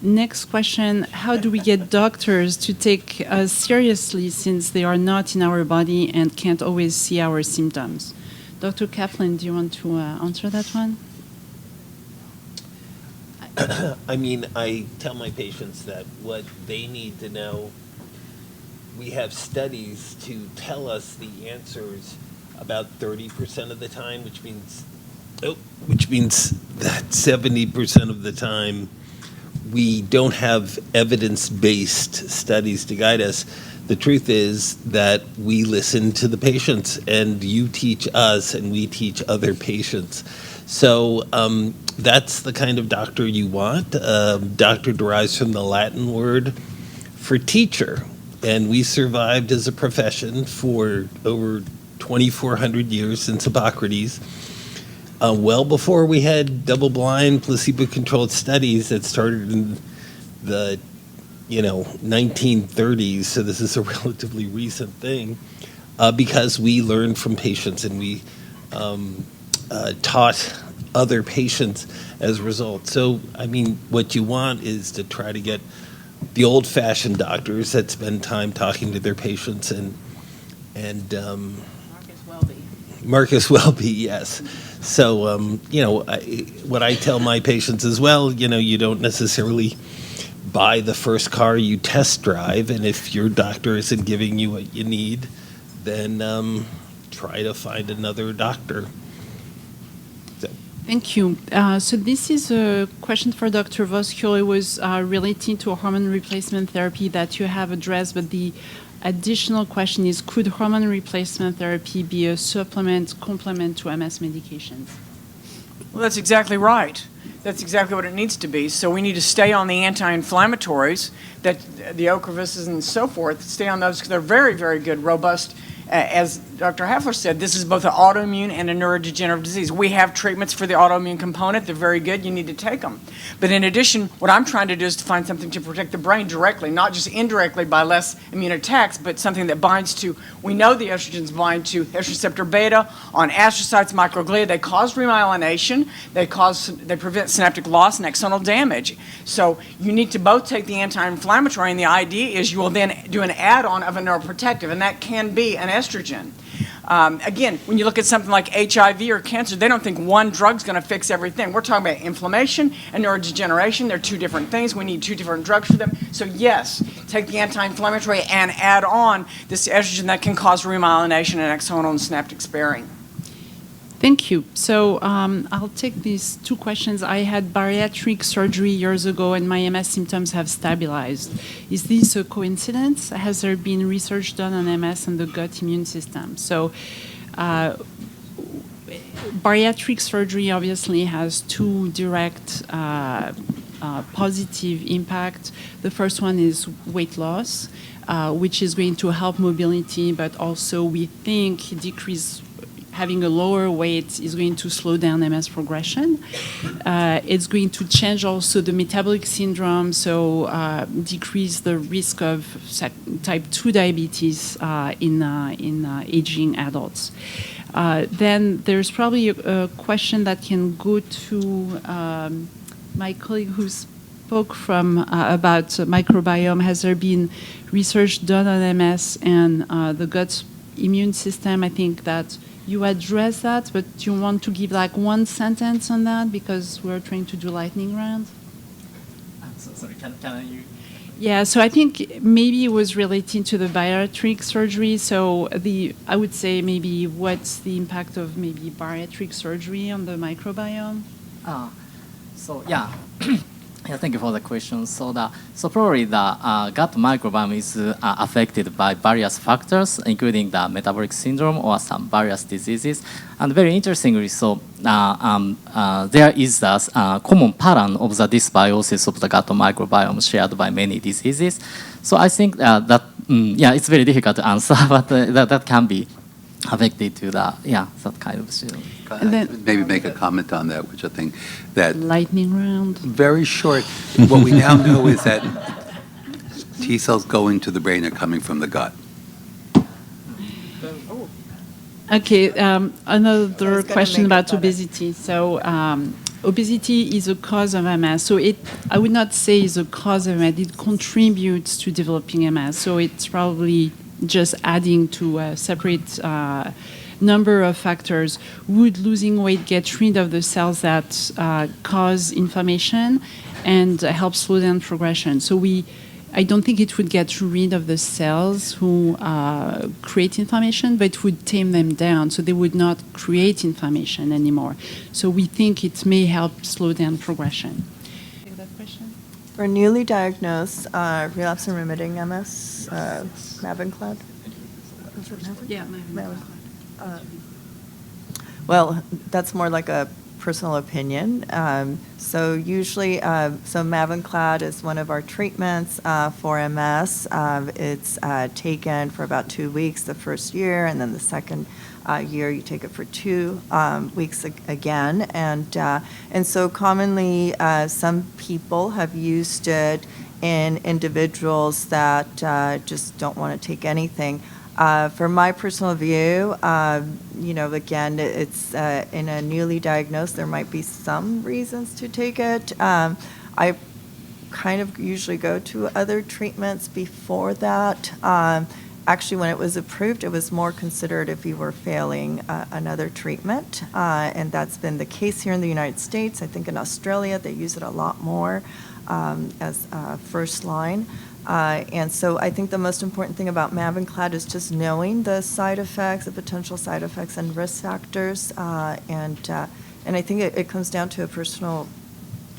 Next question, how do we get doctors to take us seriously since they are not in our body and can't always see our symptoms? Dr. Kaplan, do you want to answer that one? I mean, I tell my patients that what they need to know, we have studies to tell us the answers about 30% of the time, which means that 70% of the time we don't have evidence-based studies to guide us. The truth is that we listen to the patients, and you teach us, and we teach other patients. So that's the kind of doctor you want. Doctor derives from the Latin word for teacher, and we survived as a profession for over 2,400 years since Hippocrates, well before we had double-blind, placebo-controlled studies that started in the 1930s. So this is a relatively recent thing, because we learned from patients and we taught other patients as a result. So, I mean, what you want is to try to get the old-fashioned doctors that spend time talking to their patients and Marcus Welby, yes. So, what I tell my patients as well, you don't necessarily buy the first car you test drive, and if your doctor isn't giving you what you need, then try to find another doctor. Thank you. So this is a question for Dr. Voskuil. It was relating to hormone replacement therapy that you have addressed, but the additional question is, could hormone replacement therapy be a complement to MS medications? Well, that's exactly right. That's exactly what it needs to be. So we need to stay on the anti-inflammatories, that the Ocrevus and so forth, stay on those because they're very, very good, robust. As Dr. Heffler said, this is both an autoimmune and a neurodegenerative disease. We have treatments for the autoimmune component. They're very good. You need to take them. But in addition, what I'm trying to do is to find something to protect the brain directly, not just indirectly by less immune attacks, but something that binds to, we know the estrogens bind to estrogen receptor beta on astrocytes, microglia. They cause remyelination. They prevent synaptic loss and axonal damage. So you need to both take the anti-inflammatory, and the idea is you will then do an add-on of a neuroprotective, and that can be an estrogen. Again, when you look at something like HIV or cancer, they don't think one drug's going to fix everything. We're talking about inflammation and neurodegeneration. They're two different things. We need two different drugs for them. So yes, take the anti-inflammatory and add on this estrogen that can cause remyelination and axonal and synaptic sparing. Thank you. So I'll take these two questions. I had bariatric surgery years ago, and my MS symptoms have stabilized. Is this a coincidence? Has there been research done on MS and the gut immune system? So bariatric surgery obviously has two direct positive impact. The first one is weight loss, which is going to help mobility, but also we think decrease having a lower weight is going to slow down MS progression. It's going to change also the metabolic syndrome, so decrease the risk of type 2 diabetes in aging adults. Then there's probably a question that can go to my colleague who spoke about microbiome. Has there been research done on MS and the gut immune system? I think that you address that, but do you want to give like one sentence on that because we're trying to do lightning round? I'm so sorry. Can you? Yeah, so I think maybe it was related to the bariatric surgery. So I would say maybe what's the impact of maybe bariatric surgery on the microbiome? So yeah. Yeah, thank you for the question. So probably the gut microbiome is affected by various factors, including the metabolic syndrome or some various diseases. And very interestingly, so there is a common pattern of the dysbiosis of the gut microbiome shared by many diseases. So I think that it's very difficult to answer, but that can be affected to that kind of issue. And then, Maybe make a comment on that, which I think that lightning round. very short. What we now know is that T cells going to the brain are coming from the gut. Okay, another gonna question make about it better. obesity. So obesity is a cause of MS. So I would not say is a cause of MS. It contributes to developing MS. So it's probably just adding to a separate number of factors. Would losing weight get rid of the cells that cause inflammation and help slow down progression? So I don't think it would get rid of the cells who create inflammation, but it would tame them down, so they would not create inflammation anymore. So we think it may help slow down progression. Take that question. For newly diagnosed relapse and remitting MS, Mavenclad? Yeah. Well, that's more like a personal opinion. So usually, so Mavenclad is one of our treatments for MS. It's taken for about 2 weeks the first year, and then the second year you take it for 2 weeks again. And so commonly, some people have used it in individuals that just don't want to take anything. For my personal view, again, it's in a newly diagnosed, there might be some reasons to take it. I kind of usually go to other treatments before that. Actually, when it was approved, it was more considered if you were failing another treatment, and that's been the case here in the United States. I think in Australia, they use it a lot more as first line. And so I think the most important thing about Mavenclad is just knowing the side effects, the potential side effects and risk factors. And I think it comes down to a personal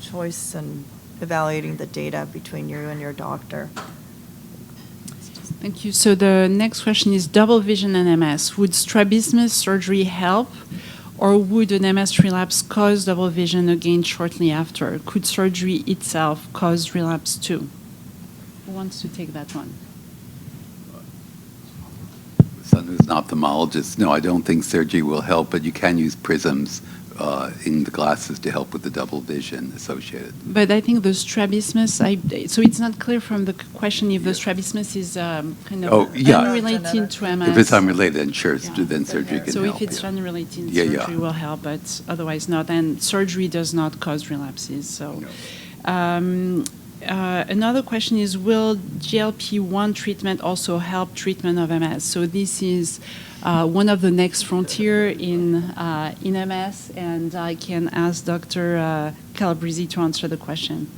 choice and evaluating the data between you and your doctor. Thank you. So the next question is double vision and MS. Would strabismus surgery help, or would an MS relapse cause double vision again shortly after? Could surgery itself cause relapse too? Who wants to take that one? Son who's an ophthalmologist. No, I don't think surgery will help, but you can use prisms in the glasses to help with the double vision associated. But I think the strabismus, so it's not clear from the question if the strabismus is kind of unrelated to MS. If it's unrelated, then sure, then surgery can so help. if it's unrelated, Yeah, surgery will help, but otherwise not. And surgery does not cause relapses. So, another question is, will GLP-1 treatment also help treatment of MS? So this is one of the next frontier in MS, and I can ask Dr. Calabrese to answer the question.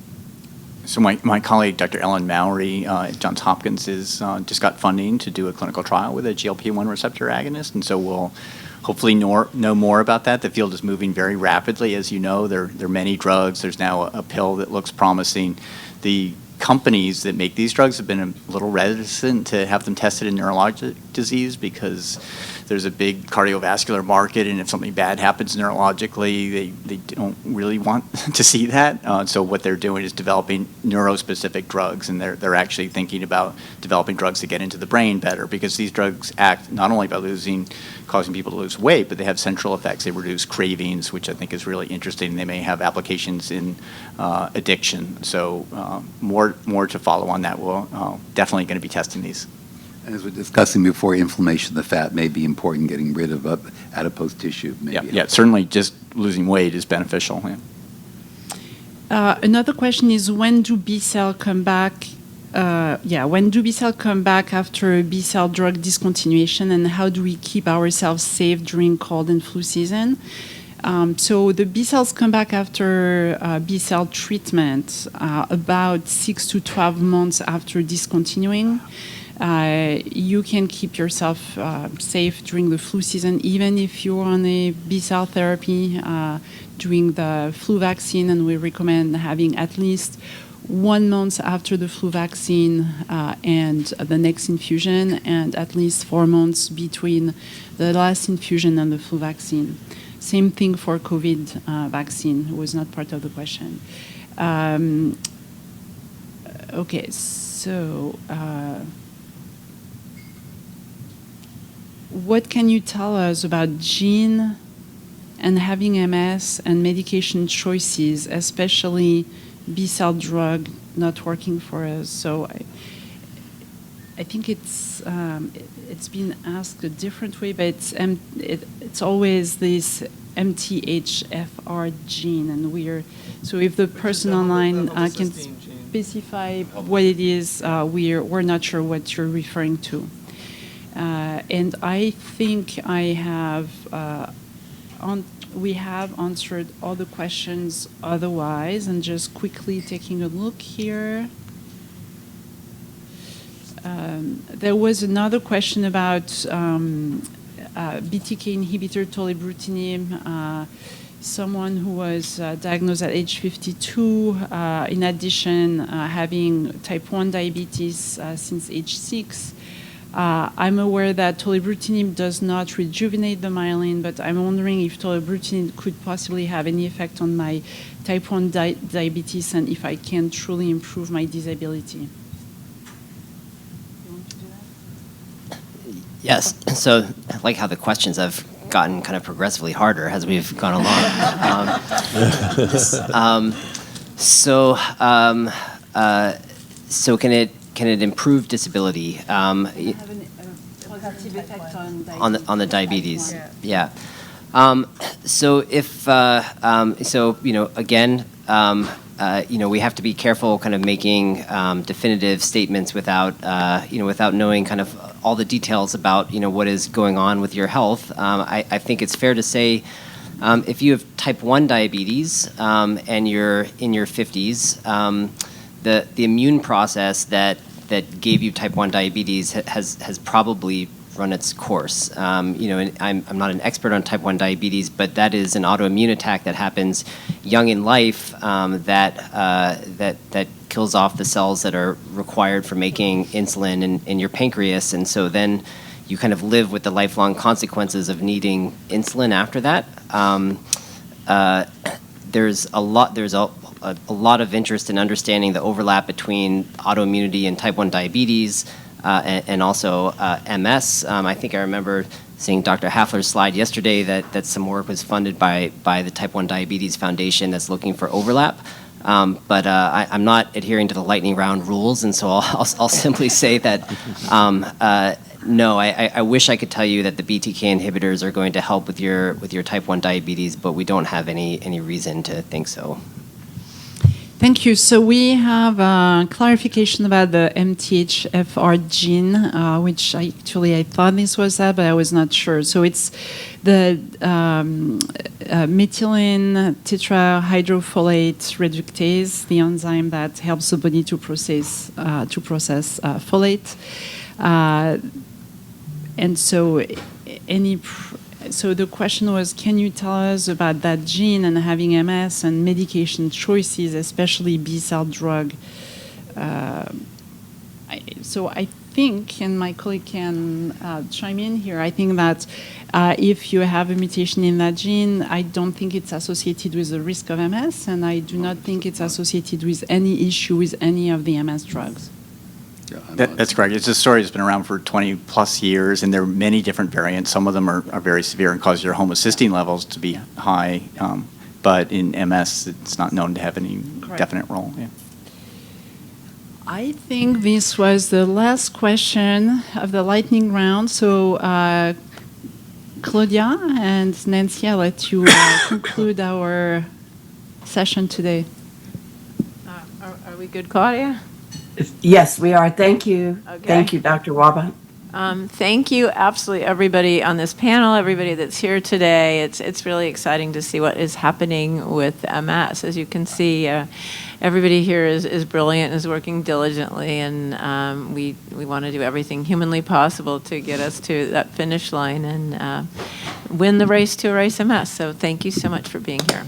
So my colleague, Dr. Ellen Mowry at Johns Hopkins, is just got funding to do a clinical trial with a GLP-1 receptor agonist, and so we'll hopefully know more about that. The field is moving very rapidly. As you know, there are many drugs. There's now a pill that looks promising. The companies that make these drugs have been a little reticent to have them tested in neurologic disease because there's a big cardiovascular market, and if something bad happens neurologically, they don't really want to see that. So what they're doing is developing neurospecific drugs, and they're actually thinking about developing drugs to get into the brain better, because these drugs act not only by causing people to lose weight, but they have central effects. They reduce cravings, which I think is really interesting. They may have applications in addiction. So more to follow on that. We're definitely going to be testing these. And as we're discussing before, inflammation of the fat may be important, getting rid of adipose tissue. Yeah, certainly just losing weight is beneficial. Yeah. Another question is, when do B cell come back? When do B cell come back after B cell drug discontinuation, and how do we keep ourselves safe during cold and flu season? So the B cells come back after B cell treatment about 6 to 12 months after discontinuing. You can keep yourself safe during the flu season, even if you're on a B cell therapy during the flu vaccine, and we recommend having at least 1 month after the flu vaccine and the next infusion, and at least 4 months between the last infusion and the flu vaccine. Same thing for COVID vaccine. It was not part of the question. Okay, so what can you tell us about gene and having MS and medication choices, especially B-cell drug not working for us? So I think it's been asked a different way, but it's always this MTHFR gene, and so if the person online can specify what it is, we're not sure what you're referring to. And I think we have answered all the questions otherwise, and just quickly taking a look here. There was another question about BTK inhibitor tolebrutinib, someone who was diagnosed at age 52, in addition having type 1 diabetes since age 6. I'm aware that tolebrutinib does not rejuvenate the myelin, but I'm wondering if tolebrutinib could possibly have any effect on my type 1 diabetes, and if I can truly improve my disability. Yes. So I like how the questions have gotten kind of progressively harder as we've gone along. So can it improve disability? Have a positive effect on the diabetes? Yeah. So again, we have to be careful kind of making definitive statements without knowing kind of all the details about, what is going on with your health. I think it's fair to say if you have type 1 diabetes and you're in your 50s, the immune process that gave you type 1 diabetes has probably run its course. And I'm not an expert on type 1 diabetes, but that is an autoimmune attack that happens young in life that kills off the cells that are required for making insulin in your pancreas, and so then you kind of live with the lifelong consequences of needing insulin after that. There's a lot of interest in understanding the overlap between autoimmunity and type 1 diabetes. And also MS. I think I remember seeing Dr. Hafler's slide yesterday that some work was funded by the Type 1 Diabetes Foundation that's looking for overlap. But I'm not adhering to the lightning round rules, and so I'll simply say that no. I wish I could tell you that the BTK inhibitors are going to help with your Type 1 diabetes, but we don't have any reason to think so. Thank you. So we have a clarification about the MTHFR gene, which I thought this was that, but I was not sure. So it's the methylene tetrahydrofolate reductase, the enzyme that helps the body to process folate. And so so the question was, can you tell us about that gene and having MS and medication choices, especially B-cell drug? So I think, and my colleague can chime in here, I think that if you have a mutation in that gene, I don't think it's associated with the risk of MS, and I do not think it's associated with any issue with any of the MS drugs. That's correct. It's a story that's been around for 20 plus years, and there are many different variants. Some of them are very severe and cause your homocysteine levels to be high, but in MS, it's not known to have any definite role. Yeah. I think this was the last question of the lightning round. So, Claudia and Nancy, I'll let you conclude our session today. Are we good, Claudia? Yes, we are. Thank you. Okay. Thank you, Dr. Waba. Thank you, absolutely, everybody on this panel, everybody that's here today. It's really exciting to see what is happening with MS. As you can see, everybody here is brilliant and is working diligently, and we want to do everything humanly possible to get us to that finish line and win the race to erase MS. So thank you so much for being here.